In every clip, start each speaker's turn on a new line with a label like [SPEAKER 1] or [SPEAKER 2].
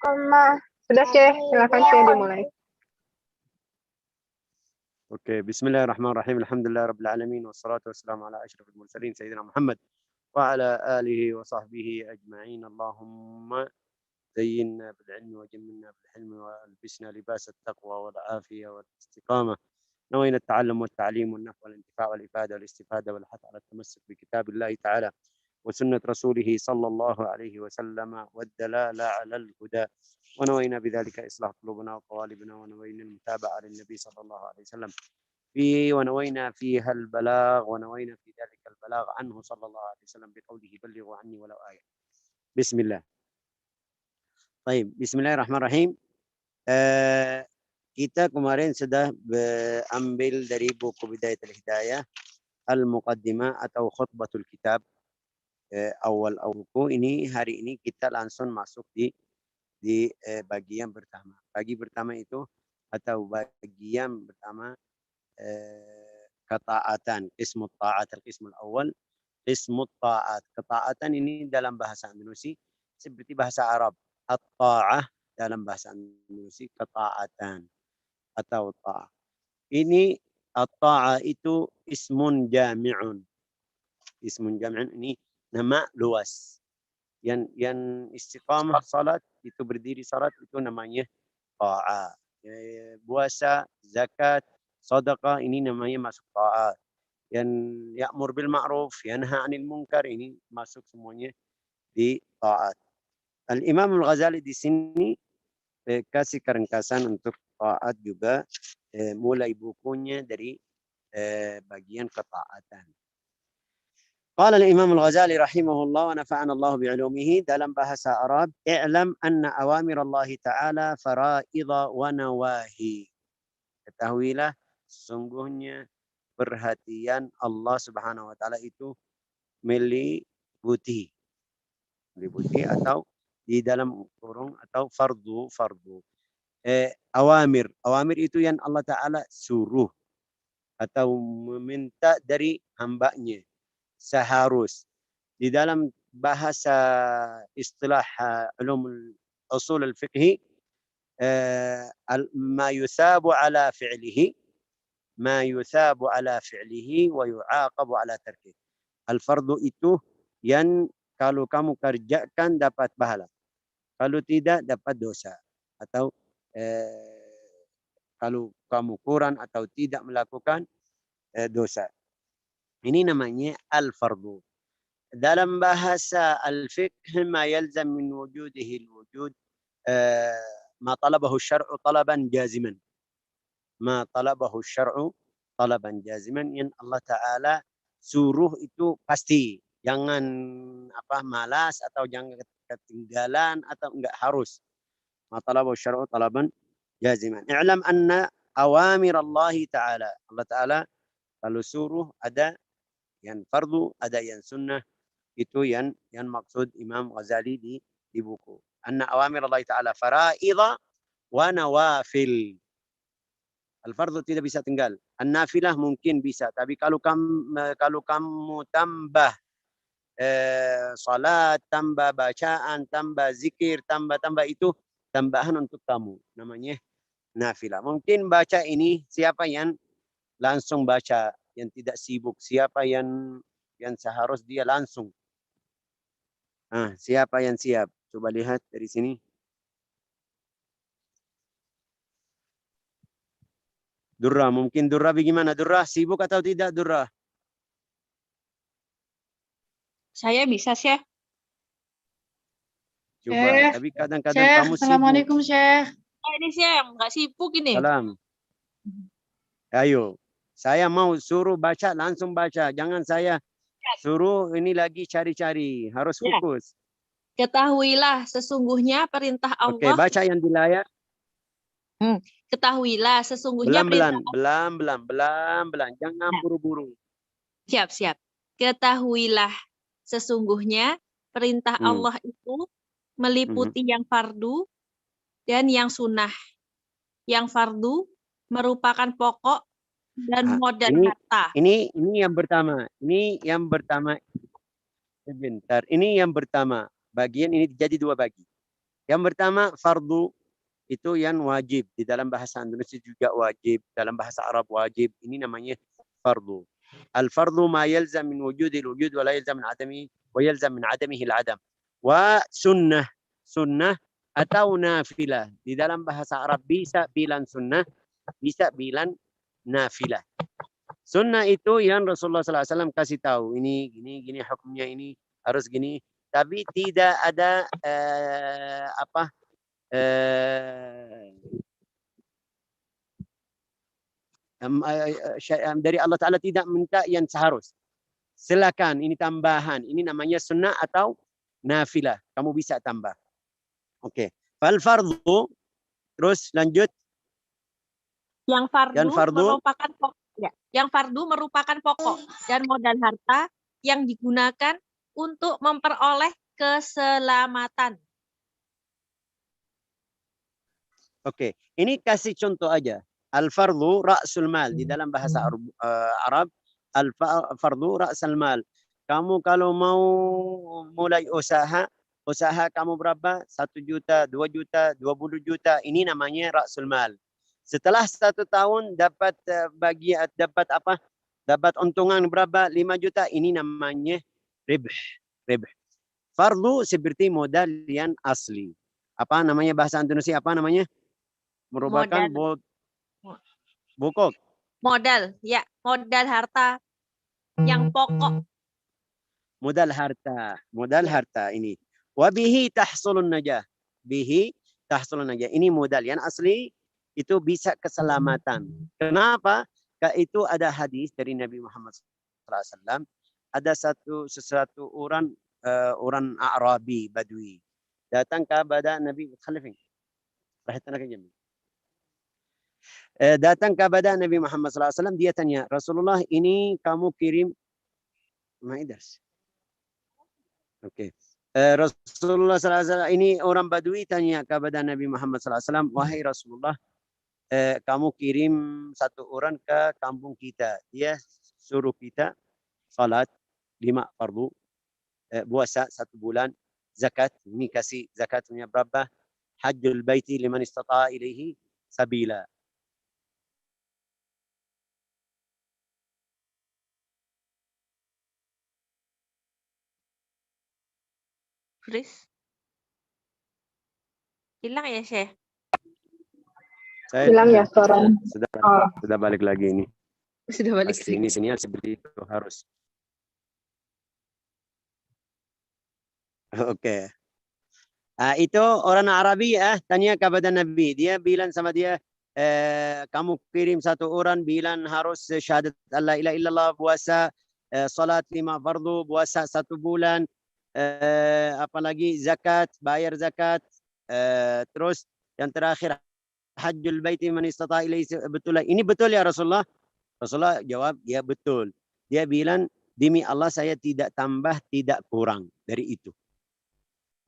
[SPEAKER 1] Sudah, Syekh. Silakan Syekh dimulai.
[SPEAKER 2] Oke, bismillahirrahmanirrahim. Alhamdulillah rabbil alamin wassalatu wassalamu ala asyrafil mursalin sayyidina Muhammad wa ala alihi wa sahbihi ajma'in. Allahumma zayyinna bil ilmi wa jammilna bil hilmi wa albisna libas at-taqwa wal afiyah wal istiqamah. نوينا التعلم والتعليم والنفع والانتفاع والإفادة والاستفادة والحث على التمسك بكتاب الله تعالى وسنة رسوله صلى الله عليه وسلم والدلالة على الهدى ونوينا بذلك إصلاح قلوبنا وقوالبنا ونوينا المتابعة للنبي صلى الله عليه وسلم ونوينا فيها البلاغ ونوينا في ذلك البلاغ عنه صلى الله عليه وسلم بقوله بلغوا عني ولو آية. بسم الله. طيب, Bismillahirrahmanirrahim. Kita kemarin sudah ambil dari buku Bidayatul Hidayah Al-Muqaddimah atau Khutbatul Kitab awal buku ini. Hari ini kita langsung masuk di bagian pertama. Pertama itu atau bagian pertama ketaatan, qismut ta'at, al-qismul awal, qismut ta'at. Ketaatan ini dalam bahasa Indonesia seperti bahasa Arab. At-ta'ah dalam bahasa Indonesia ketaatan atau ta'ah. Ini at-ta'ah itu ismun jami'un. Ismun jami'un ini nama luas. Yang istiqamah salat itu berdiri salat itu namanya ta'ah. Puasa, zakat, sedekah ini namanya masuk ta'ah. Yang ya'mur bil ma'ruf, yanha 'anil munkar ini masuk semuanya di ta'at. Al-Imam Al-Ghazali di sini kasih keringkasan untuk ta'at juga, mulai bukunya dari bagian ketaatan. Qala al-Imam Al-Ghazali rahimahullah wa nafa'ana Allah bi'ulumihi, dalam bahasa Arab, i'lam anna awamir Allah Ta'ala faraidha wa nawahi. Ketahuilah sesungguhnya perhatian Allah Subhanahu wa taala itu meliputi atau di dalam kurung atau fardu. Awamir itu yang Allah Ta'ala suruh atau meminta dari hambanya seharus. Di dalam bahasa istilah ulum usul al-fiqhi, ma yusabu ala fi'lihi wa yu'aqabu ala tarkih. Al-fardu itu yang kalau kamu kerjakan dapat pahala, kalau tidak dapat dosa, atau kalau kamu kurang atau tidak melakukan dosa. Ini namanya al-fardu. Dalam bahasa al-fiqh ma yalzam min wujudihi al-wujud ma talabahu syar'u talaban jaziman. Ma talabahu syar'u talaban jaziman, yang Allah Ta'ala suruh itu pasti. Jangan malas atau jangan ketinggalan atau enggak harus. Ma talabahu syar'u talaban jaziman. I'lam anna awamir Allah Ta'ala. Allah Ta'ala kalau suruh ada yang fardu, ada yang sunnah. Itu yang maksud Imam Ghazali di buku. Anna awamir Allah Ta'ala faraidha wa nawafil. Al-fardu tidak bisa tinggal. An-nafilah mungkin bisa. Tapi kalau kamu tambah salat, tambah bacaan, tambah zikir, tambah itu tambahan untuk kamu. Namanya nafilah. Mungkin baca ini siapa yang langsung baca, yang tidak sibuk, siapa yang seharus dia langsung. Siapa yang siap? Coba lihat dari sini. Durra, mungkin Durra bagaimana? Durra sibuk atau tidak Durra?
[SPEAKER 3] Saya bisa, Syekh.
[SPEAKER 2] Coba, tapi kadang-kadang kamu sibuk.
[SPEAKER 1] Assalamualaikum, Syekh.
[SPEAKER 3] Ini Syekh, nggak sibuk ini.
[SPEAKER 2] Salam. Ayo, saya mau suruh baca, langsung baca. Jangan saya suruh ini lagi cari-cari. Harus fokus.
[SPEAKER 3] Ketahuilah sesungguhnya perintah Allah.
[SPEAKER 2] Oke, baca yang di layar.
[SPEAKER 3] Ketahuilah sesungguhnya
[SPEAKER 2] belam. Jangan buru-buru.
[SPEAKER 3] Siap. Ketahuilah sesungguhnya perintah Allah itu meliputi yang fardu dan yang sunnah. Yang fardu merupakan pokok dan modal kata.
[SPEAKER 2] Ini yang pertama. Sebentar. Ini yang pertama. Bagian ini jadi dua bagi. Yang pertama fardu itu yang wajib. Di dalam bahasa Indonesia juga wajib, dalam bahasa Arab wajib. Ini namanya fardu. Al-fardu ma yalzam min wujudil wujud wa la yalzam min adamihi wa yalzam min adamihi al-adam. Wa sunnah. Sunnah atau nafilah. Di dalam bahasa Arab bisa bilang sunnah, bisa bilang nafilah. Sunnah itu yang Rasulullah SAW kasih tahu. Ini, gini hukumnya, ini harus gini. Tapi tidak ada dari Allah Ta'ala tidak minta yang seharus. Silakan, ini tambahan. Ini namanya sunnah atau nafilah. Kamu bisa tambah. Oke. Fal fardu, terus lanjut.
[SPEAKER 3] Yang fardu merupakan pokok. Ya, yang fardu merupakan pokok dan modal harta yang digunakan untuk memperoleh keselamatan.
[SPEAKER 2] Oke, ini kasih contoh aja. Al-fardu ra'sul mal. Di dalam bahasa Arab, al-fardu ra'sul mal. Kamu kalau mau mulai usaha kamu berapa? 1 juta, 2 juta, 20 juta. Ini namanya ra'sul mal. Setelah 1 tahun dapat dapat untungan berapa? 5 juta. Ini namanya ribh. Fardu seperti modal yang asli. Apa namanya bahasa Indonesia? Apa namanya? Merupakan bokok.
[SPEAKER 3] Modal, ya, modal harta yang pokok.
[SPEAKER 2] Modal harta ini. Wabihi tahsulun najah. Bihi tahsulun najah. Ini modal yang asli. Itu bisa keselamatan. Kenapa? Karena itu ada hadis dari Nabi Muhammad SAW. Ada sesuatu orang Arabi, Badui. Datang kepada Nabi Khalifin. Datang kepada Nabi Muhammad SAW. Dia tanya, Rasulullah ini kamu kirim. Ma'idas. Oke. Rasulullah SAW ini orang Badui tanya kepada Nabi Muhammad SAW. Wahai Rasulullah. Kamu kirim 1 orang ke kampung kita. Dia suruh kita salat 5 fardu, puasa 1 bulan, zakat. Ini kasih zakatnya berapa? Hajjul baiti liman istata'a ilaihi sabila.
[SPEAKER 3] Chris? Hilang ya, Syekh?
[SPEAKER 2] Saya
[SPEAKER 1] Hilang ya suara.
[SPEAKER 2] Sudah balik lagi ini.
[SPEAKER 3] Sudah balik.
[SPEAKER 2] Pasti ini sinyal seperti itu harus. Oke. Itu orang Arabi tanya kepada Nabi. Dia bilang sama dia, kamu kirim 1 orang bilang harus syahadat la ilaha illallah, puasa salat 5 fardu, puasa 1 bulan, apalagi zakat, bayar zakat, terus yang terakhir hajjul baiti man istata ilaihi betul. Ini betul ya Rasulullah? Rasulullah jawab, ya betul. Dia bilang, demi Allah saya tidak tambah, tidak kurang dari itu.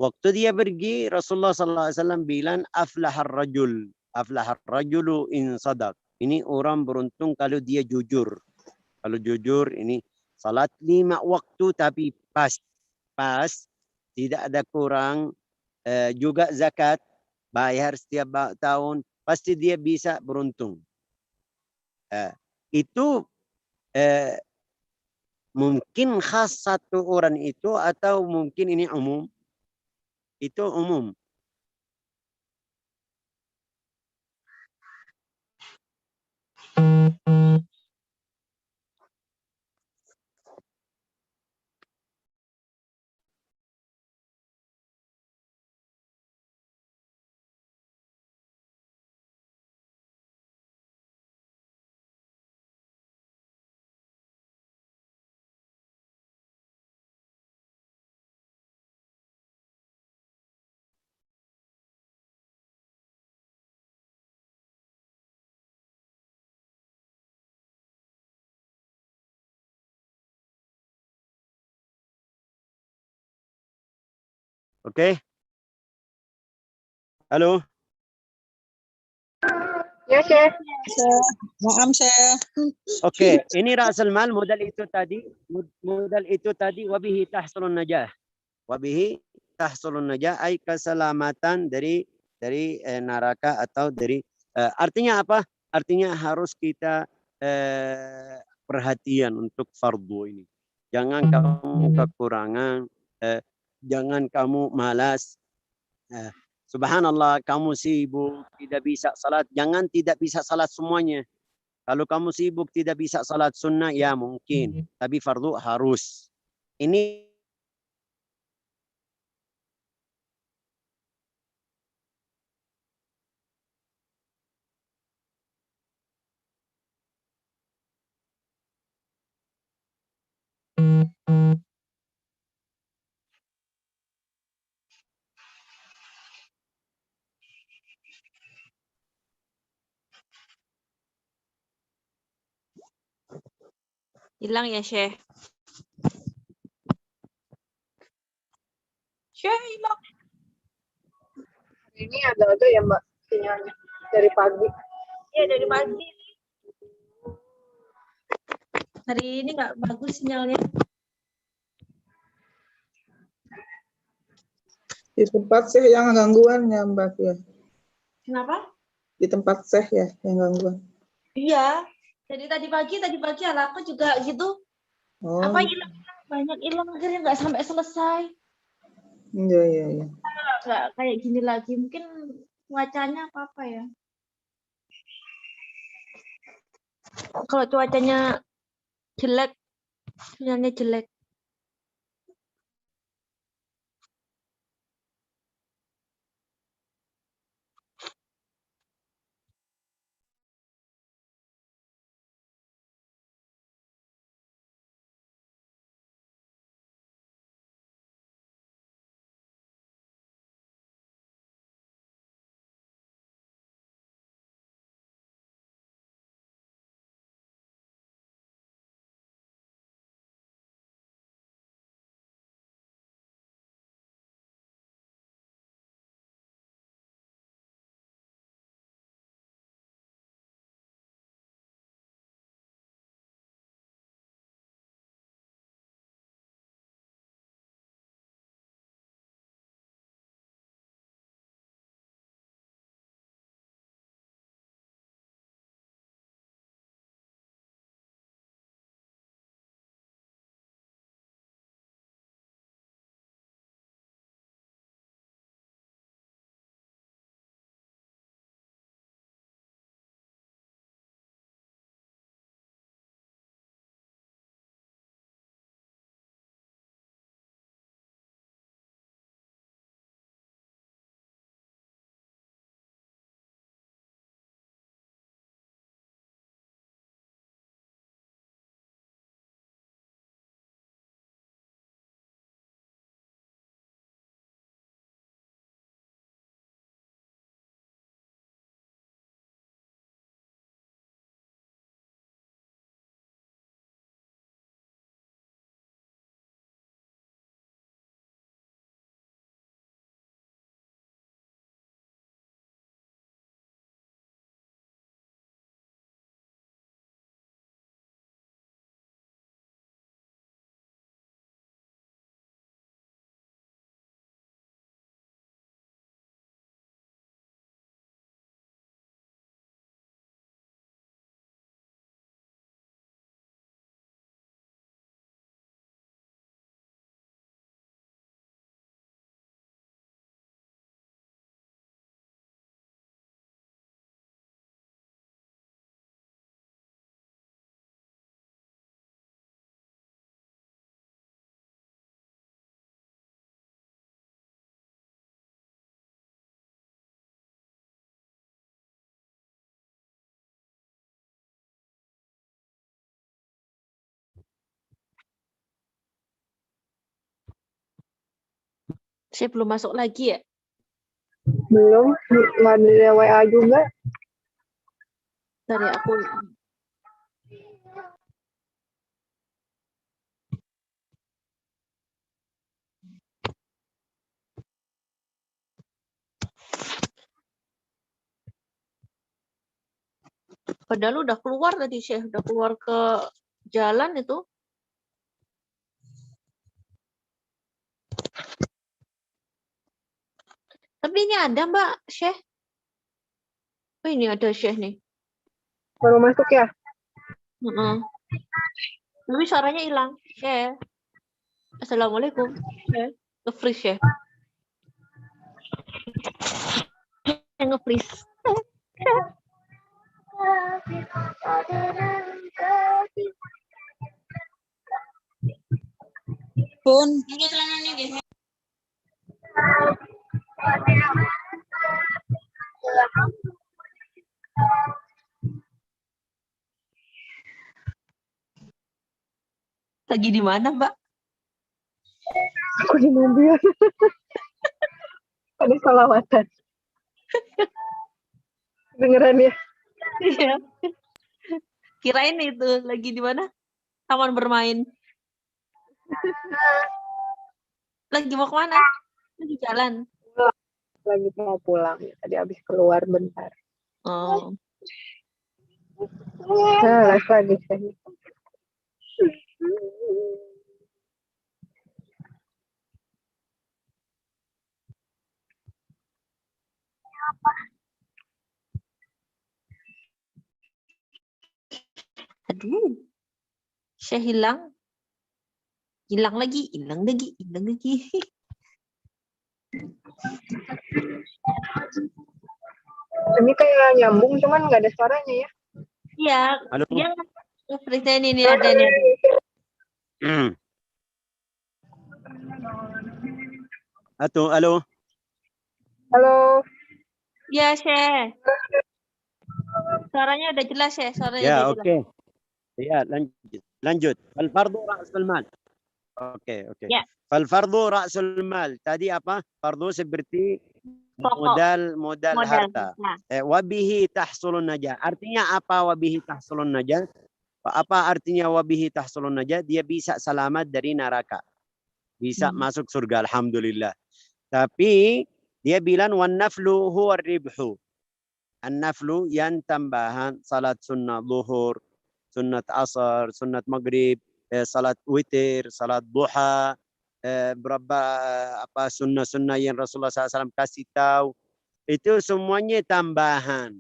[SPEAKER 2] Waktu dia pergi, Rasulullah SAW bilang, aflahar rajulu in sadaq. Ini orang beruntung kalau dia jujur. Kalau jujur, ini salat 5 waktu tapi pas. Tidak ada kurang. Juga zakat, bayar setiap tahun. Pasti dia bisa beruntung. Itu mungkin khas 1 orang itu atau mungkin ini umum? Itu umum. Oke? Halo?
[SPEAKER 1] Ya, Syekh.
[SPEAKER 4] Maaf, Syekh.
[SPEAKER 2] Oke, ini ra'sul mal, modal itu tadi wabihi tahsulun najah. Wabihi tahsulun najah ay keselamatan dari neraka atau dari artinya apa? Artinya harus kita perhatian untuk fardu ini. Jangan kamu kekurangan, jangan kamu malas. Subhanallah, kamu sibuk tidak bisa salat, jangan tidak bisa salat semuanya. Kalau kamu sibuk tidak bisa salat sunnah, ya mungkin, tapi fardu harus. Ini
[SPEAKER 3] Hilang ya, Syekh? Syekh hilang.
[SPEAKER 1] Ini ada ya Mbak sinyalnya dari pagi.
[SPEAKER 3] Iya, dari pagi. Hari ini nggak bagus sinyalnya.
[SPEAKER 4] Di tempat Syekh yang gangguan ya Mbak ya.
[SPEAKER 3] Kenapa?
[SPEAKER 4] Di tempat Syekh ya yang gangguan.
[SPEAKER 3] Iya. Jadi tadi pagi anakku juga gitu.
[SPEAKER 4] Oh.
[SPEAKER 3] Apa hilang? Banyak hilang akhirnya nggak sampai selesai.
[SPEAKER 4] Iya.
[SPEAKER 3] Nggak kayak gini lagi. Mungkin cuacanya apa ya? Kalau cuacanya jelek, sinyalnya jelek. Saya belum masuk lagi ya.
[SPEAKER 1] Belum, nggak ada WA juga.
[SPEAKER 3] Dari aku. Padahal udah keluar tadi, Syekh. Udah keluar ke jalan itu. sini ada Mbak Syekh. Oh, ini ada Syekh nih.
[SPEAKER 1] Baru masuk ya?
[SPEAKER 3] Tapi suaranya hilang. Syekh. Assalamualaikum. Syekh. Nge-freeze Syekh. Nge-freeze.
[SPEAKER 5] Bun.
[SPEAKER 3] Lagi di mana, Mbak?
[SPEAKER 1] Aku di mobil. Ada salawatan. Dengeran ya?
[SPEAKER 3] Iya. Kirain itu lagi di mana? Taman bermain. Lagi mau kemana? Lagi jalan.
[SPEAKER 1] Lagi mau pulang. Tadi habis keluar bentar.
[SPEAKER 3] Oh.
[SPEAKER 1] Nah, live lagi saya.
[SPEAKER 3] Aduh. Syekh hilang. Hilang lagi, hilang lagi, hilang lagi.
[SPEAKER 1] Ini kayak nyambung, cuman nggak ada suaranya ya.
[SPEAKER 3] Iya.
[SPEAKER 2] Halo.
[SPEAKER 3] Dia nge-freeze ini ada nih.
[SPEAKER 2] Halo.
[SPEAKER 1] Halo.
[SPEAKER 3] Iya, Syekh. Suaranya udah jelas ya, suaranya
[SPEAKER 2] Ya,
[SPEAKER 3] udah jelas.
[SPEAKER 2] oke. Ya, lanjut. Al-fardu ra'sul mal. Oke.
[SPEAKER 3] Ya.
[SPEAKER 2] Fal-fardu ra'sul mal. Tadi apa? Fardu seperti
[SPEAKER 3] Pokok.
[SPEAKER 2] modal harta. Wabihi tahsulun najah. Artinya apa wabihi tahsulun najah? Apa artinya wabihi tahsulun najah? Dia bisa selamat dari neraka. Bisa masuk surga, alhamdulillah. Tapi dia bilang wan naflu huwa ribhu. An-naflu yang tambahan salat sunnah zuhur, sunnat asar, sunnat maghrib, salat witir, salat duha, berapa apa sunnah-sunnah yang Rasulullah SAW kasih tahu. Itu semuanya tambahan.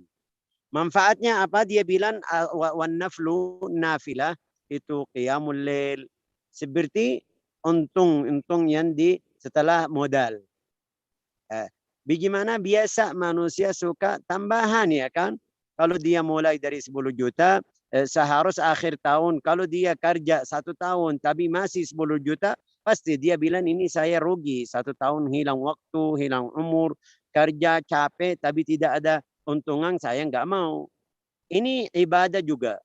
[SPEAKER 2] Manfaatnya apa? Dia bilang wan naflu nafilah itu qiyamul lail. Seperti untung yang di setelah modal. Bagaimana biasa manusia suka tambahan ya kan? Kalau dia mulai dari 10 juta, seharusnya akhir tahun. Kalau dia kerja 1 tahun tapi masih 10 juta, pasti dia bilang ini saya rugi. 1 tahun hilang waktu, hilang umur, kerja capek tapi tidak ada untungan, saya nggak mau. Ini ibadah juga.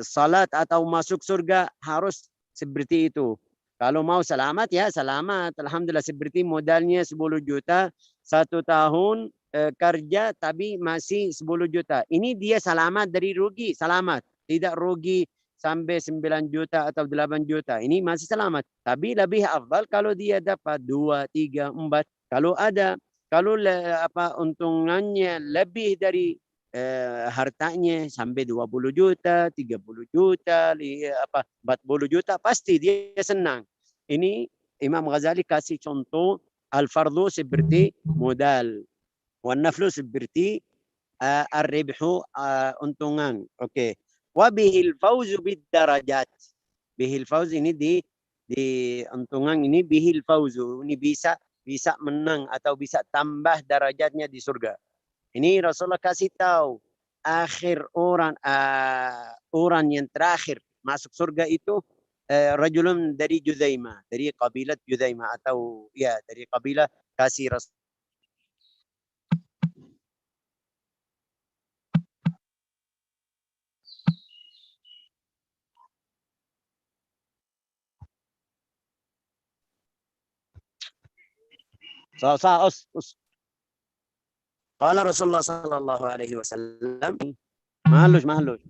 [SPEAKER 2] Salat atau masuk surga harus seperti itu. Kalau mau selamat ya selamat. Alhamdulillah seperti modalnya 10 juta. 1 tahun kerja tapi masih 10 juta. Ini dia selamat dari rugi. Selamat. Tidak rugi sampai 9 juta atau 8 juta. Ini masih selamat. Tapi lebih afdal kalau dia dapat 2, 3, 4. Kalau ada. Kalau untungannya lebih dari hartanya sampai 20 juta, 30 juta, 40 juta, pasti dia senang. Ini Imam Ghazali kasih contoh al-fardu seperti modal. Wan naflu seperti ar-ribhu untungan. Oke. Wa bihil fauzu bid darajat. Bihil fauz ini di untungan ini bihil fauzu. Ini bisa menang atau bisa tambah derajatnya di surga. Ini Rasulullah kasih tahu akhir orang yang terakhir masuk surga itu rajulun dari Juzaimah, dari kabilah Juzaimah atau ya dari kabilah kasih Rasul. قال رسول الله صلى الله عليه وسلم معلوش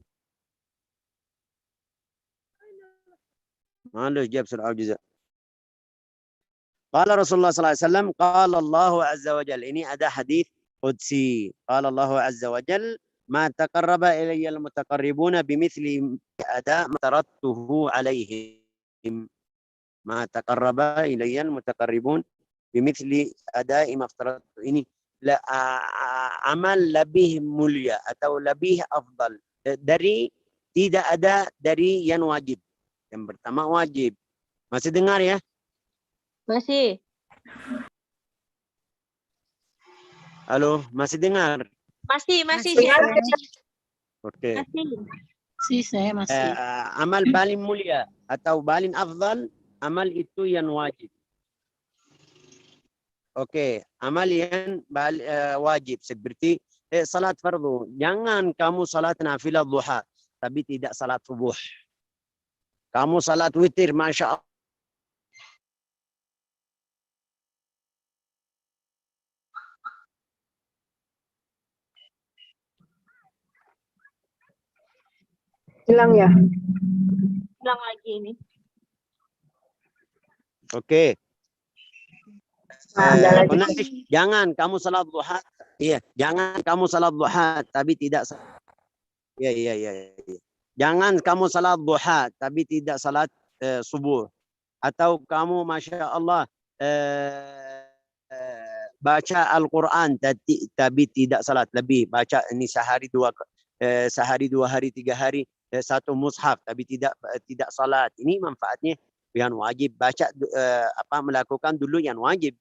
[SPEAKER 2] جاب سرعة وجزاء. قال رسول الله صلى الله عليه وسلم قال الله عز وجل ini ada hadis qudsi. قال الله عز وجل ما تقرب إلي المتقربون بمثل أداء ما تركته عليهم. ما تقرب إلي المتقربون bimithli ada'i maftarat. Ini amal lebih mulia atau lebih afdal dari, tidak ada dari yang wajib. Yang pertama wajib. Masih dengar ya?
[SPEAKER 3] Masih.
[SPEAKER 2] Halo, masih dengar?
[SPEAKER 3] Masih.
[SPEAKER 2] Oke.
[SPEAKER 5] Masih saya masih.
[SPEAKER 2] Amal paling mulia atau paling afdal, amal itu yang wajib. Oke, amal yang wajib seperti salat fardu. Jangan kamu salat nafilah duha, tapi tidak salat subuh. Kamu salat witir, masya Allah.
[SPEAKER 1] Hilang ya?
[SPEAKER 3] Hilang lagi ini.
[SPEAKER 2] Oke.
[SPEAKER 1] Ada
[SPEAKER 2] Jangan kamu salat duha. Iya, jangan kamu salat duha tapi tidak. Iya. Jangan kamu salat duha tapi tidak salat subuh. Atau kamu masya Allah baca Al-Quran tapi tidak salat lebih. Baca ini sehari dua hari, 3 hari, satu mushaf tapi tidak salat. Ini manfaatnya yang wajib. Baca melakukan dulu yang wajib.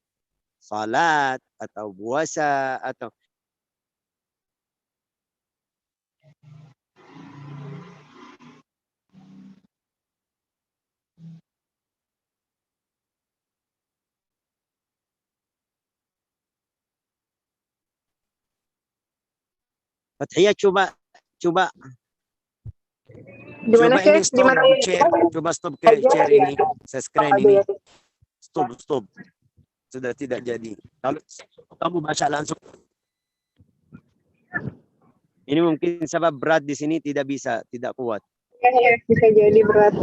[SPEAKER 2] Salat atau puasa atau Fathiyah, coba
[SPEAKER 1] Gimana
[SPEAKER 2] ini
[SPEAKER 1] sih? Gimana
[SPEAKER 2] share, coba stop ke share ini, screen ini. Stop. Sudah tidak jadi. Kalau kamu baca langsung. Ini mungkin sebab berat di sini tidak kuat.
[SPEAKER 1] Ya, bisa jadi berat.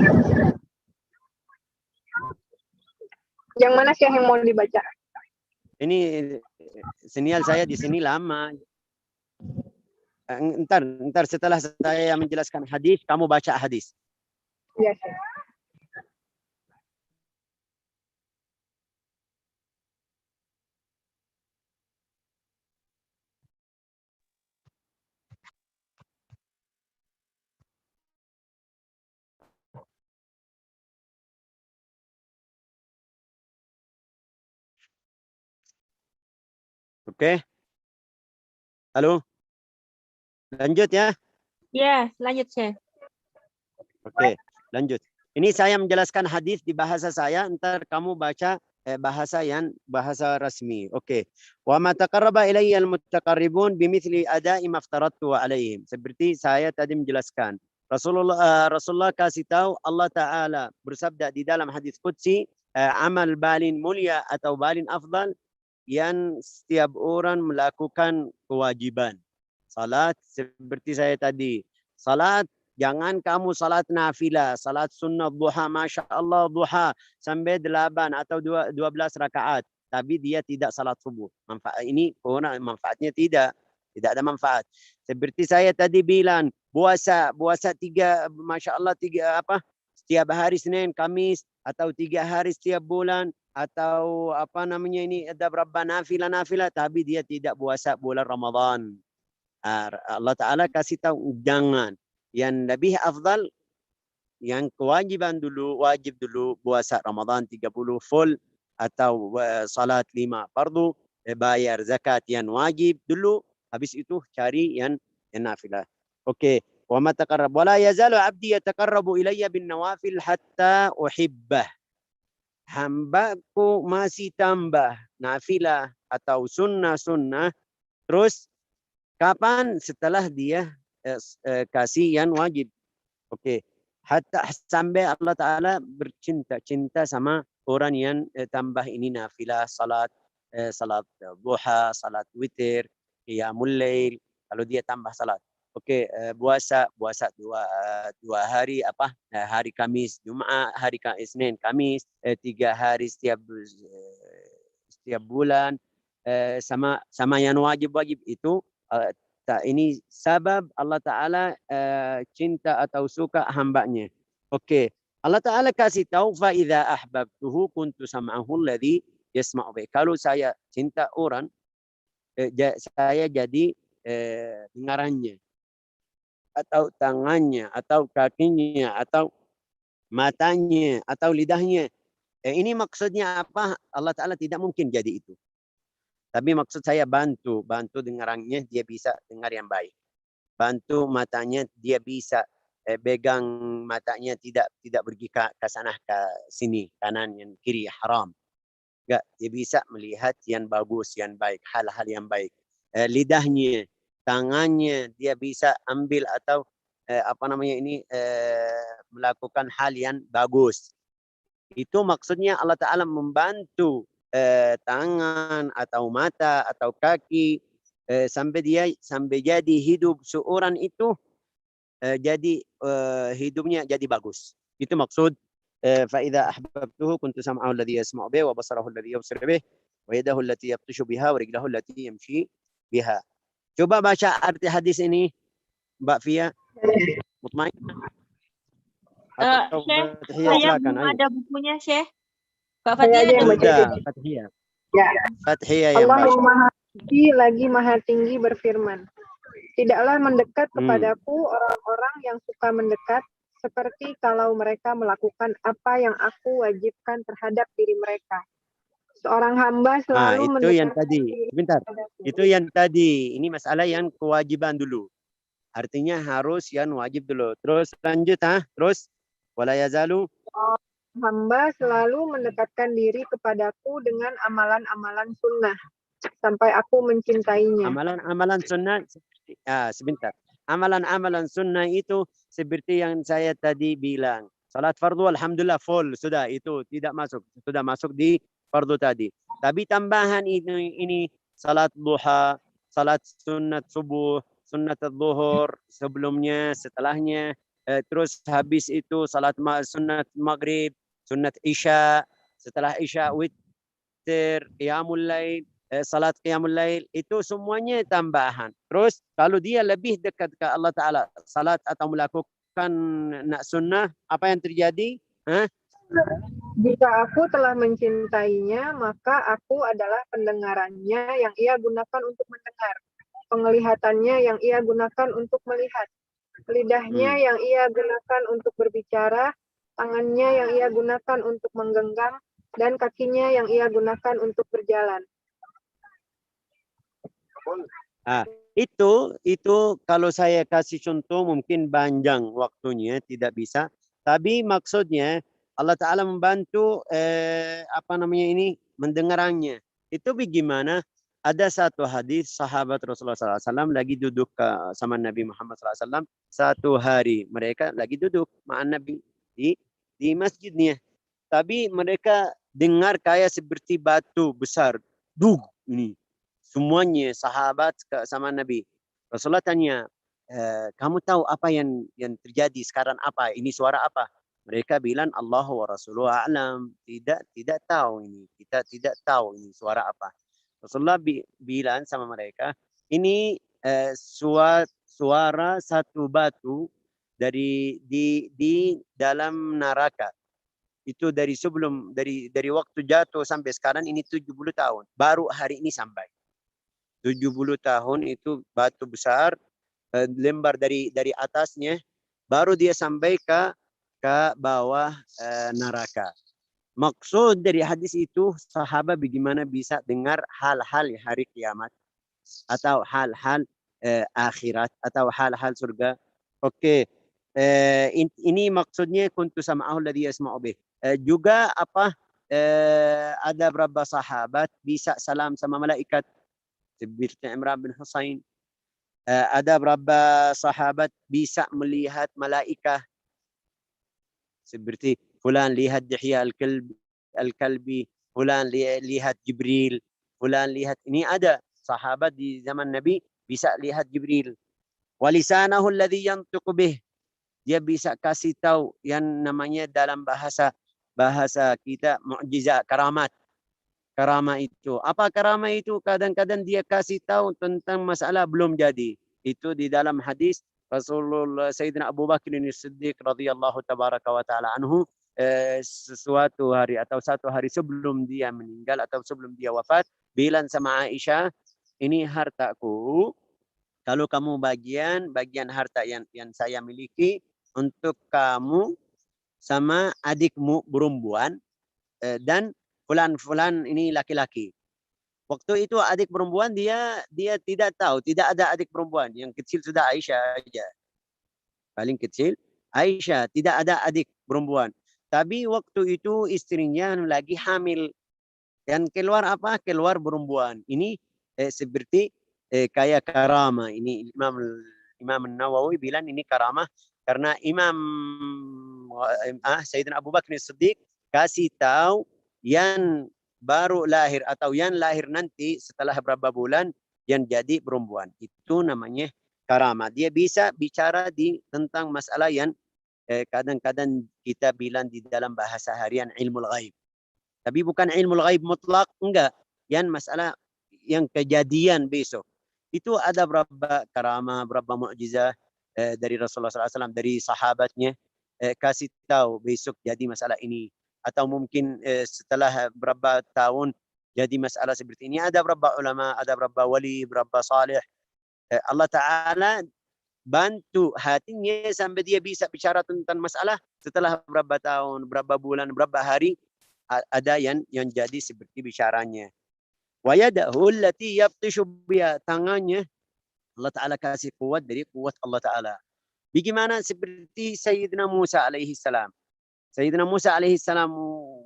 [SPEAKER 1] Yang mana sih yang mau dibaca?
[SPEAKER 2] Ini sinyal saya di sini lama. Entar setelah saya menjelaskan hadis, kamu baca hadis.
[SPEAKER 1] Iya.
[SPEAKER 2] Oke. Halo. Lanjut ya.
[SPEAKER 3] Ya, lanjut saya.
[SPEAKER 2] Oke, lanjut. Ini saya menjelaskan hadis di bahasa saya, entar kamu baca bahasa rasmi. Oke. Wa ma taqarraba ilayya al-mutaqarribun bimithli ada'i maftaradtu alaihim. Seperti saya tadi menjelaskan. Rasulullah kasih tahu, Allah Ta'ala bersabda di dalam hadis qudsi, amal balin mulia atau balin afdal yang setiap orang melakukan kewajiban. Salat seperti saya tadi. Salat, jangan kamu salat nafilah, salat sunnah duha, masya Allah duha sampai 8 atau 12 rakaat, tapi dia tidak salat subuh. Manfaatnya tidak ada manfaat. Seperti saya tadi bilang, puasa 3, masya Allah 3 setiap hari Senin, Kamis, atau 3 hari setiap bulan, atau ada berapa nafilah, tapi dia tidak puasa bulan Ramadan. Allah Ta'ala kasih tahu jangan. Yang lebih afdal, yang kewajiban dulu, wajib dulu puasa Ramadan 30 full, atau salat 5 fardu, bayar zakat yang wajib dulu, habis itu cari yang nafilah. Oke. Wa ma taqarrab wa la yazalu 'abdi yataqarrabu ilayya bin nawafil hatta uhibbah. Hambaku masih tambah nafilah atau sunnah terus kapan? Setelah dia kasih yang wajib. Oke. Hatta sampai Allah Ta'ala cinta sama orang yang tambah ini nafilah, salat duha, salat witir, qiyamul lail, kalau dia tambah salat. Oke, puasa 2 hari hari Kamis, Jumat, hari Isnin, Kamis, 3 hari setiap bulan, sama yang wajib itu. Ini sebab Allah Ta'ala cinta atau suka hambanya. Oke. Allah Ta'ala kasih tahu, فَإِذَا أَحْبَبْتُهُ كُنْتُ سَمْعَهُ الَّذِي yasma'u bih. Kalau saya cinta orang, saya jadi dengarannya, atau tangannya, atau kakinya, atau matanya, atau lidahnya. Ini maksudnya apa? Allah Ta'ala tidak mungkin jadi itu. Tapi maksud saya bantu dengarannya, dia bisa dengar yang baik. Bantu matanya, dia bisa pegang matanya, tidak pergi ke sana ke sini, kanan yang kiri haram. Enggak, dia bisa melihat yang bagus, yang baik, hal-hal yang baik. Lidahnya, tangannya, dia bisa ambil atau melakukan hal yang bagus. Itu maksudnya Allah Ta'ala membantu tangan atau mata atau kaki sampai jadi hidup seorang itu jadi hidupnya jadi bagus. Itu maksud فإذا أحببته كنت سمعه الذي يسمع به وبصره الذي يبصر به ويده التي يبطش بها ورجله التي يمشي بها. Coba baca arti hadis ini, Mbak Fia. Mutmain.
[SPEAKER 3] Syekh, saya belum ada bukunya, Syekh. Mbak
[SPEAKER 1] Saya
[SPEAKER 3] Fathia
[SPEAKER 1] aja yang
[SPEAKER 3] ada
[SPEAKER 1] baca.
[SPEAKER 2] Fathia.
[SPEAKER 1] Ya.
[SPEAKER 2] Fathia yang
[SPEAKER 1] Allah
[SPEAKER 2] baca.
[SPEAKER 1] yang Maha Tinggi lagi Maha Tinggi berfirman, tidaklah mendekat kepadaku orang-orang yang suka mendekat, seperti kalau mereka melakukan apa yang aku wajibkan terhadap diri mereka. Seorang hamba selalu
[SPEAKER 2] itu yang
[SPEAKER 1] mendekatkan
[SPEAKER 2] tadi.
[SPEAKER 1] diri
[SPEAKER 2] Sebentar.
[SPEAKER 1] kepadaku.
[SPEAKER 2] Itu yang tadi. Ini masalah yang kewajiban dulu. Artinya harus yang wajib dulu. Terus lanjut, terus wala yazalu.
[SPEAKER 1] Hamba selalu mendekatkan diri kepadaku dengan amalan-amalan sunnah sampai aku mencintainya.
[SPEAKER 2] Amalan-amalan sunnah. Sebentar. Amalan-amalan sunnah itu seperti yang saya tadi bilang. Salat fardu alhamdulillah full sudah, itu tidak masuk. Sudah masuk di fardu tadi. Tapi tambahan ini salat duha, salat sunat subuh, sunat zuhur sebelumnya, setelahnya, terus habis itu salat sunat maghrib, sunat isya, setelah isya witir, qiyamul lail, salat qiyamul lail, itu semuanya tambahan. Terus kalau dia lebih dekat ke Allah Ta'ala, salat atau melakukan nak sunnah, apa yang terjadi?
[SPEAKER 1] Jika aku telah mencintainya, maka aku adalah pendengarannya yang ia gunakan untuk mendengar, penglihatannya yang ia gunakan untuk melihat, lidahnya yang ia gunakan untuk berbicara, tangannya yang ia gunakan untuk menggenggam, dan kakinya yang ia gunakan untuk berjalan.
[SPEAKER 2] Itu kalau saya kasih contoh mungkin panjang waktunya, tidak bisa. Tapi maksudnya Allah Ta'ala membantu mendengarannya. Itu bagaimana? Ada satu hadis sahabat Rasulullah SAW lagi duduk sama Nabi Muhammad SAW. Satu hari mereka lagi duduk sama Nabi di masjidnya. Tapi mereka dengar kayak seperti batu besar. Ini. Semuanya sahabat sama Nabi. Rasulullah tanya, kamu tahu apa yang terjadi sekarang apa? Ini suara apa? Mereka bilang Allah wa Rasuluhu a'lam. Tidak tahu ini. Kita tidak tahu ini suara apa. Rasulullah bilang sama mereka, ini suara satu batu di dalam neraka. Itu dari waktu jatuh sampai sekarang ini 70 tahun. Baru hari ini sampai. 70 tahun itu batu besar, lembar dari atasnya, baru dia sampai ke bawah neraka. Maksud dari hadis itu, sahabat bagaimana bisa dengar hal-hal hari kiamat, atau hal-hal akhirat, atau hal-hal surga. Oke. Ini maksudnya kuntu sama'ahu alladhi yasma'u bih. Juga ada beberapa sahabat bisa salam sama malaikat. Seperti Imran bin Husain. Ada beberapa sahabat bisa melihat malaikat. Seperti fulan lihat Dihya al-Kalbi, fulan lihat Jibril, fulan lihat. Ini ada sahabat di zaman Nabi bisa lihat Jibril. Walisanahu alladhi yantiqu bih. Dia bisa kasih tahu yang namanya dalam bahasa kita mukjizat, karamat. Karamah itu. Apa karamah itu? Kadang-kadang dia kasih tahu tentang masalah belum jadi. Itu di dalam hadis Rasulullah Sayyidina Abu Bakr As-Siddiq radhiyallahu tabaraka wa ta'ala anhu. sesuatu hari atau satu hari sebelum dia meninggal atau sebelum dia wafat, bilang sama Aisyah, ini hartaku, kalau kamu bagian harta yang saya miliki untuk kamu sama adikmu perempuan, dan fulan ini laki-laki. Waktu itu adik perempuan dia tidak tahu, tidak ada adik perempuan. Yang kecil sudah Aisyah aja. Paling kecil Aisyah, tidak ada adik perempuan. Tapi waktu itu istrinya lagi hamil. Dan keluar apa? Keluar perempuan. Ini seperti kayak karamah. Ini Imam Nawawi bilang ini karamah karena Sayyidina Abu Bakar Siddiq kasih tahu yang baru lahir atau yang lahir nanti setelah berapa bulan yang jadi perempuan. Itu namanya karamah. Dia bisa bicara tentang masalah yang kadang-kadang kita bilang di dalam bahasa harian ilmu ghaib. Tapi bukan ilmu ghaib mutlak, enggak. Yang masalah yang kejadian besok. Itu ada berapa karamah, berapa mukjizat dari Rasulullah SAW, dari sahabatnya, kasih tahu besok jadi masalah ini. Atau mungkin setelah berapa tahun jadi masalah seperti ini. Ada berapa ulama, ada berapa wali, berapa salih. Allah Ta'ala bantu hatinya sampai dia bisa bicara tentang masalah setelah berapa tahun, berapa bulan, berapa hari, ada yang jadi seperti bicaranya. Wa yadahu allati yabtishu biha, tangannya Allah Ta'ala kasih kuat dari kuat Allah Ta'ala. Bagaimana seperti Sayyidina Musa alaihi salam. Sayyidina Musa alaihi salam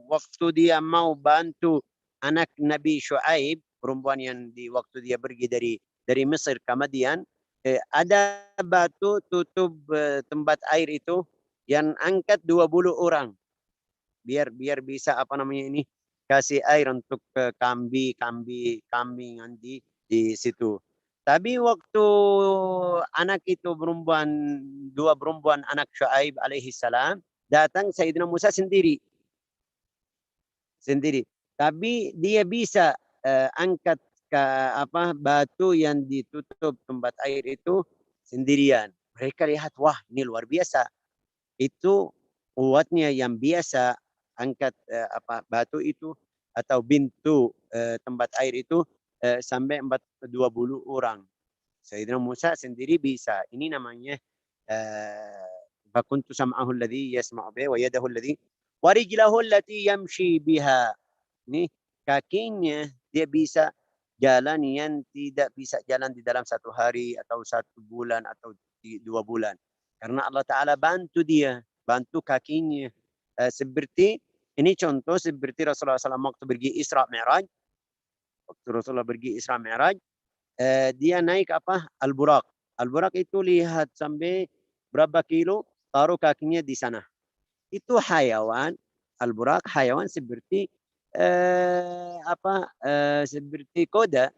[SPEAKER 2] waktu dia mau bantu anak Nabi Shu'aib, perempuan yang waktu dia pergi dari Mesir ke Madian, ada batu tutup tempat air itu yang angkat 20 orang. Biar bisa kasih air untuk kambing di situ. Tapi waktu anak itu dua perempuan anak Shu'aib alaihi salam, datang Sayyidina Musa sendiri. Tapi dia bisa angkat batu yang ditutup tempat air itu sendirian. Mereka lihat, wah ini luar biasa. Itu kuatnya yang biasa angkat batu itu atau pintu tempat air itu sampai 20 orang. Sayyidina Musa sendiri bisa. Ini namanya fakuntu sam'ahu alladhi yasma'u bihi wa yadahu alladhi wa rijlahu allati yamshi biha. Ini kakinya dia bisa jalan yang tidak bisa jalan di dalam 1 hari atau 1 bulan atau 2 bulan. Karena Allah Ta'ala bantu dia, bantu kakinya. Seperti ini contoh seperti Rasulullah SAW waktu pergi Isra Mi'raj. Waktu Rasulullah pergi Isra Mi'raj, dia naik Al-Buraq. Al-Buraq itu lihat sampai berapa kilo, taruh kakinya di sana. Itu hayawan, Al-Buraq hayawan seperti seperti kuda,